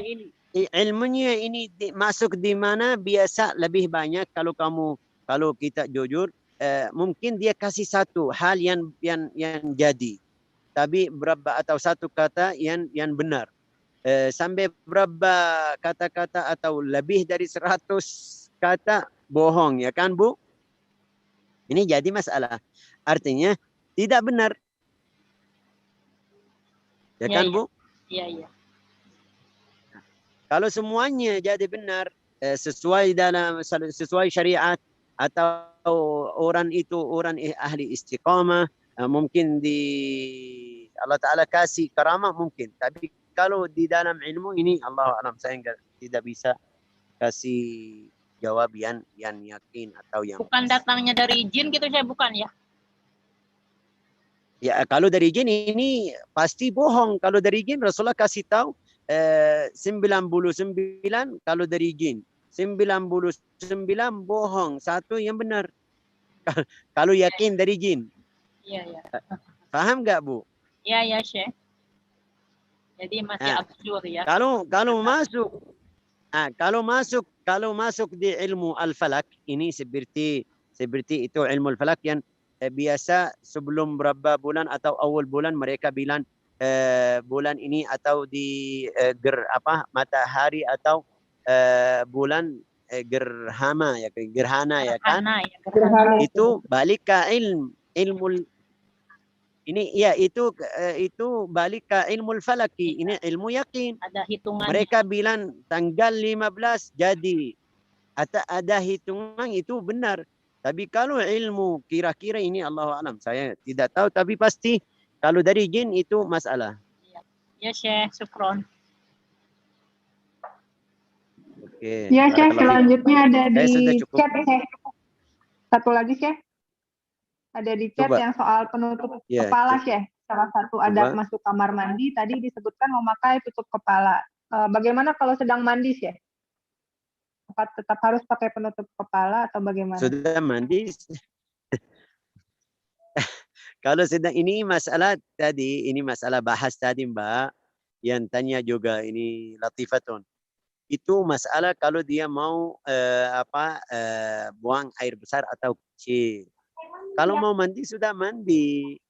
[SPEAKER 2] ini masuk di mana biasa lebih banyak kalau kita jujur mungkin dia kasih satu hal yang jadi, tapi berapa atau satu kata yang benar. Sampai berapa kata-kata atau lebih dari 100 kata bohong, ya kan Bu? Ini jadi masalah. Artinya tidak benar. Ya kan Bu?
[SPEAKER 5] Iya.
[SPEAKER 2] Kalau semuanya jadi benar, sesuai syariat, atau orang itu orang ahli istiqamah, mungkin di Allah Ta'ala kasih karamah mungkin. Tapi kalau di dalam ilmu ini, Allah alam, saya tidak bisa kasih jawab yang yakin atau yang
[SPEAKER 5] bukan datangnya dari jin gitu, saya bukan ya?
[SPEAKER 2] Ya, kalau dari jin ini pasti bohong. Kalau dari jin Rasulullah kasih tahu 99 kalau dari jin. 99 bohong, satu yang benar. Kalau yakin dari jin.
[SPEAKER 5] Iya.
[SPEAKER 2] Paham nggak Bu?
[SPEAKER 5] Iya, Syekh. Jadi masih absurd ya.
[SPEAKER 2] Kalau masuk di ilmu al-falak, ini seperti itu ilmu al-falak yang biasa sebelum berapa bulan atau awal bulan mereka bilang bulan ini atau di matahari atau bulan gerhana ya kan?
[SPEAKER 5] Gerhana.
[SPEAKER 2] Itu balik ke ilmu ini ya, itu balik ke ilmu falaki. Ini ilmu yakin.
[SPEAKER 5] Ada hitungan.
[SPEAKER 2] Mereka bilang tanggal 15 jadi. Atau ada hitungan itu benar. Tapi kalau ilmu kira-kira ini Allah alam, saya tidak tahu. Tapi pasti kalau dari jin itu masalah.
[SPEAKER 5] Ya Syekh, syukron.
[SPEAKER 2] Oke.
[SPEAKER 1] Ya Syekh, selanjutnya ada di chat Syekh. Satu lagi Syekh. Ada di chat yang soal penutup kepala Syekh. Salah satu adab masuk kamar mandi tadi disebutkan memakai tutup kepala. Bagaimana kalau sedang mandi Syekh? Tetap harus pakai penutup kepala atau bagaimana?
[SPEAKER 2] Sudah mandi. Kalau sedang ini masalah bahas tadi Mbak, yang tanya juga ini Latifatun. Itu masalah kalau dia mau buang air besar atau kecil. Kalau mau mandi sudah mandi.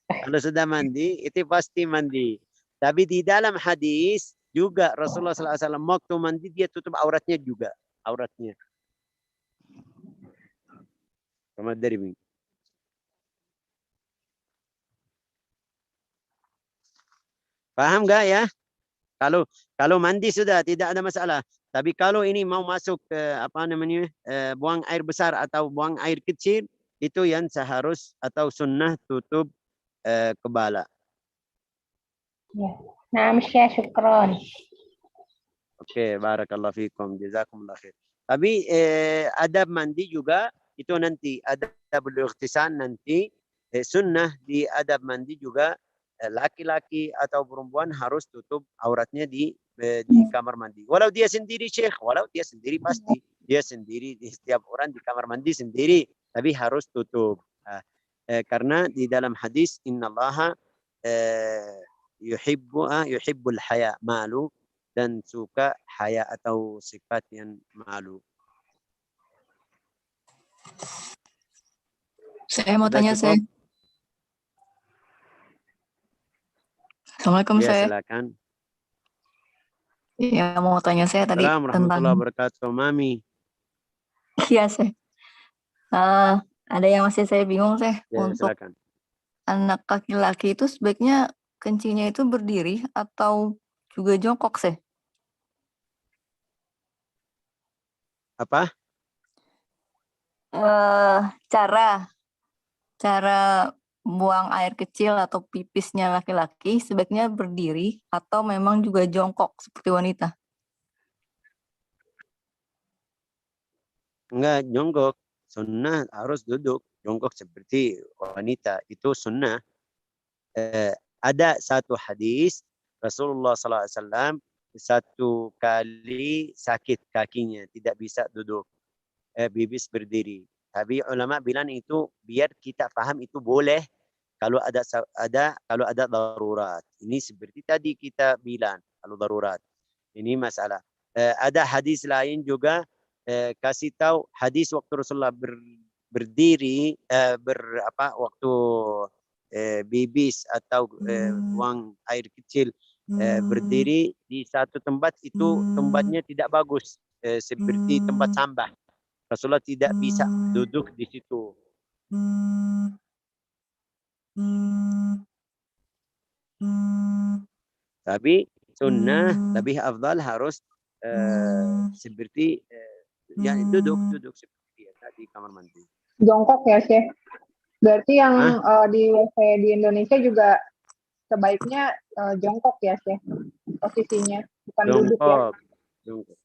[SPEAKER 2] Kalau sudah mandi itu pasti mandi. Tapi di dalam hadis juga Rasulullah SAW waktu mandi dia tutup auratnya juga. Auratnya. Selamat dari minggu. Paham nggak ya? Kalau mandi sudah tidak ada masalah. Tapi kalau ini mau masuk buang air besar atau buang air kecil, itu yang seharus atau sunnah tutup kepala.
[SPEAKER 7] Ya. Nah, Syekh, syukron.
[SPEAKER 2] Oke, barakallahu fikum, jazakumullah khair. Tapi adab mandi juga itu nanti adab ikhtisan nanti sunnah di adab mandi juga laki-laki atau perempuan harus tutup auratnya di kamar mandi. Walau dia sendiri Syekh, walau dia sendiri pasti dia sendiri, setiap orang di kamar mandi sendiri, tapi harus tutup. Karena di dalam hadis innallaha yuhibbul haya, malu, dan suka haya atau sifat yang malu.
[SPEAKER 8] Saya mau tanya, Syekh. Assalamualaikum, Syekh.
[SPEAKER 2] Silakan.
[SPEAKER 8] Iya, mau tanya saya tadi
[SPEAKER 2] tentang warahmatullahi wabarakatuh, Mami.
[SPEAKER 8] Iya, Syekh. Ada yang masih saya bingung, Syekh.
[SPEAKER 2] Ya,
[SPEAKER 8] untuk
[SPEAKER 2] silakan.
[SPEAKER 8] Anak laki-laki itu sebaiknya kencingnya itu berdiri atau juga jongkok, Syekh?
[SPEAKER 2] Apa?
[SPEAKER 8] Cara buang air kecil atau pipisnya laki-laki sebaiknya berdiri atau memang juga jongkok seperti wanita?
[SPEAKER 2] Enggak, jongkok. Sunnah harus duduk. Jongkok seperti wanita. Itu sunnah. Ada satu hadis Rasulullah SAW satu kali sakit kakinya, tidak bisa duduk, bibis berdiri. Tapi ulama bilang itu biar kita paham itu boleh kalau ada darurat. Ini seperti tadi kita bilang kalau darurat. Ini masalah. Ada hadis lain juga kasih tahu hadis waktu Rasulullah berdiri waktu bibis atau buang air kecil berdiri di satu tempat itu tempatnya tidak bagus, seperti tempat sampah. Rasulullah tidak bisa duduk di situ. Tapi sunnah lebih afdal harus seperti yang duduk seperti biasa di kamar mandi.
[SPEAKER 1] Jongkok ya, Syekh. Berarti yang di WC di Indonesia juga sebaiknya jongkok ya, Syekh. Posisinya bukan duduk ya.
[SPEAKER 2] Jongkok.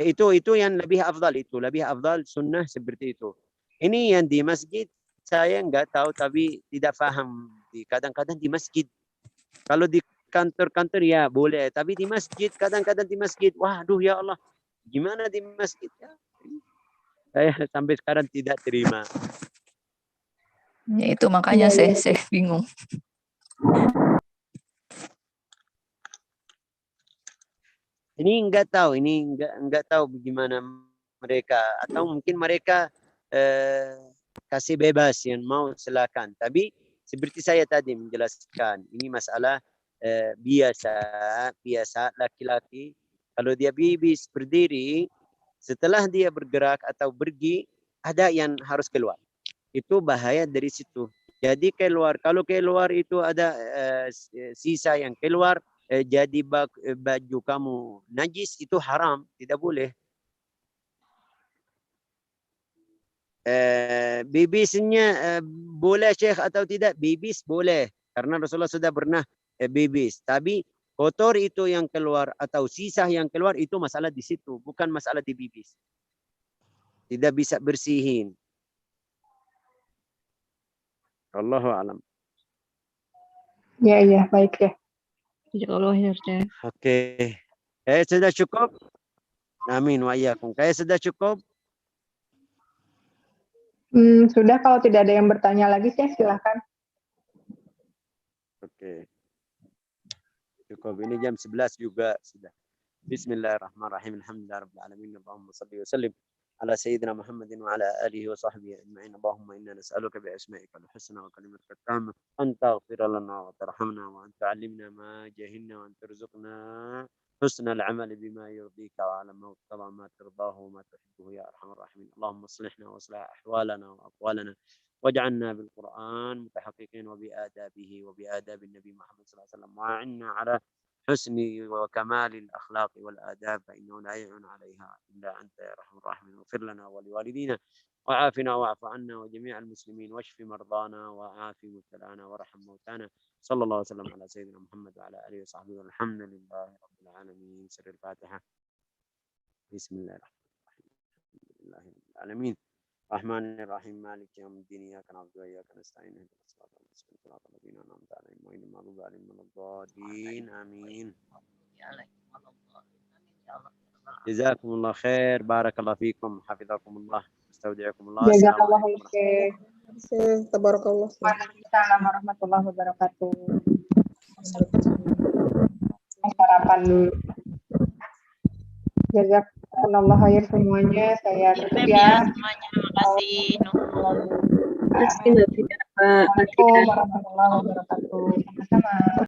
[SPEAKER 2] Itu yang lebih afdal sunnah seperti itu. Ini yang di masjid saya nggak tahu, tapi tidak paham. Kadang-kadang di masjid, kalau di kantor-kantor ya boleh, tapi di masjid kadang-kadang di masjid, waduh ya Allah, gimana di masjid ya? Saya sampai sekarang tidak terima.
[SPEAKER 8] Ya itu makanya saya bingung.
[SPEAKER 2] Ini enggak tahu bagaimana mereka, atau mungkin mereka kasih bebas, yang mau silakan. Tapi seperti saya tadi menjelaskan, ini masalah biasa laki-laki kalau dia bibis berdiri, setelah dia bergerak atau pergi, ada yang harus keluar. Itu bahaya dari situ. Jadi kalau keluar itu ada sisa yang keluar, jadi baju kamu najis, itu haram, tidak boleh. Bibisnya boleh Syekh atau tidak? Bibis boleh, karena Rasulullah sudah pernah bibis. Tapi kotor itu yang keluar atau sisa yang keluar, itu masalah di situ, bukan masalah di bibis. Tidak bisa bersihin. Allahu a'lam.
[SPEAKER 1] Ya, baik ya.
[SPEAKER 2] Oke. Sudah cukup? Amin wa iyyakum. Sudah cukup?
[SPEAKER 1] Sudah, kalau tidak ada yang bertanya lagi, saya silakan.
[SPEAKER 2] Oke. Cukup, ini jam 11 juga sudah. Bismillahirrahmanirrahim. Alhamdulillahirabbil alamin. Allahumma shalli wa sallim ala sayyidina Muhammadin wa ala alihi wa sahbihi ajma'in. Allahumma inna nas'aluka bi asma'ikal husna wa kalimatikal tammah an taghfir lana wa tarhamna wa an tu'allimna ma jahilna wa an tarzuqna حسن العمل بما يرضيك وعلى مقتضى ما ترضاه وما تحبه يا ارحم الراحمين. اللهم اصلحنا واصلح احوالنا واقوالنا واجعلنا بالقران متحققين وبآدابه وبآداب النبي محمد صلى الله عليه وسلم، واعنا على حسن وكمال الاخلاق والآداب، فانه لا يعين عليها الا انت يا ارحم الراحمين. اغفر لنا ولوالدينا وعافنا واعف عنا وجميع المسلمين، واشف مرضانا وعاف مبتلانا وارحم موتانا. صلى الله وسلم على سيدنا محمد وعلى اله وصحبه والحمد لله رب العالمين. سر الفاتحه. بسم الله الرحمن الرحيم. الحمد لله رب العالمين الرحمن الرحيم مالك يوم الدين اياك نعبد واياك نستعين اهدنا الصراط المستقيم صراط الذين انعمت عليهم غير المغضوب عليهم ولا الضالين امين. جزاكم الله خير، بارك الله فيكم، حفظكم الله، استودعكم الله.
[SPEAKER 1] السلام عليكم.
[SPEAKER 4] Tabarakallah.
[SPEAKER 1] Waalaikumsalam warahmatullahi wabarakatuh. Sarapan dulu. Jazakallah khair semuanya. Saya tutup ya.
[SPEAKER 5] Semuanya, makasih.
[SPEAKER 1] Assalamualaikum warahmatullahi wabarakatuh. Sama-sama.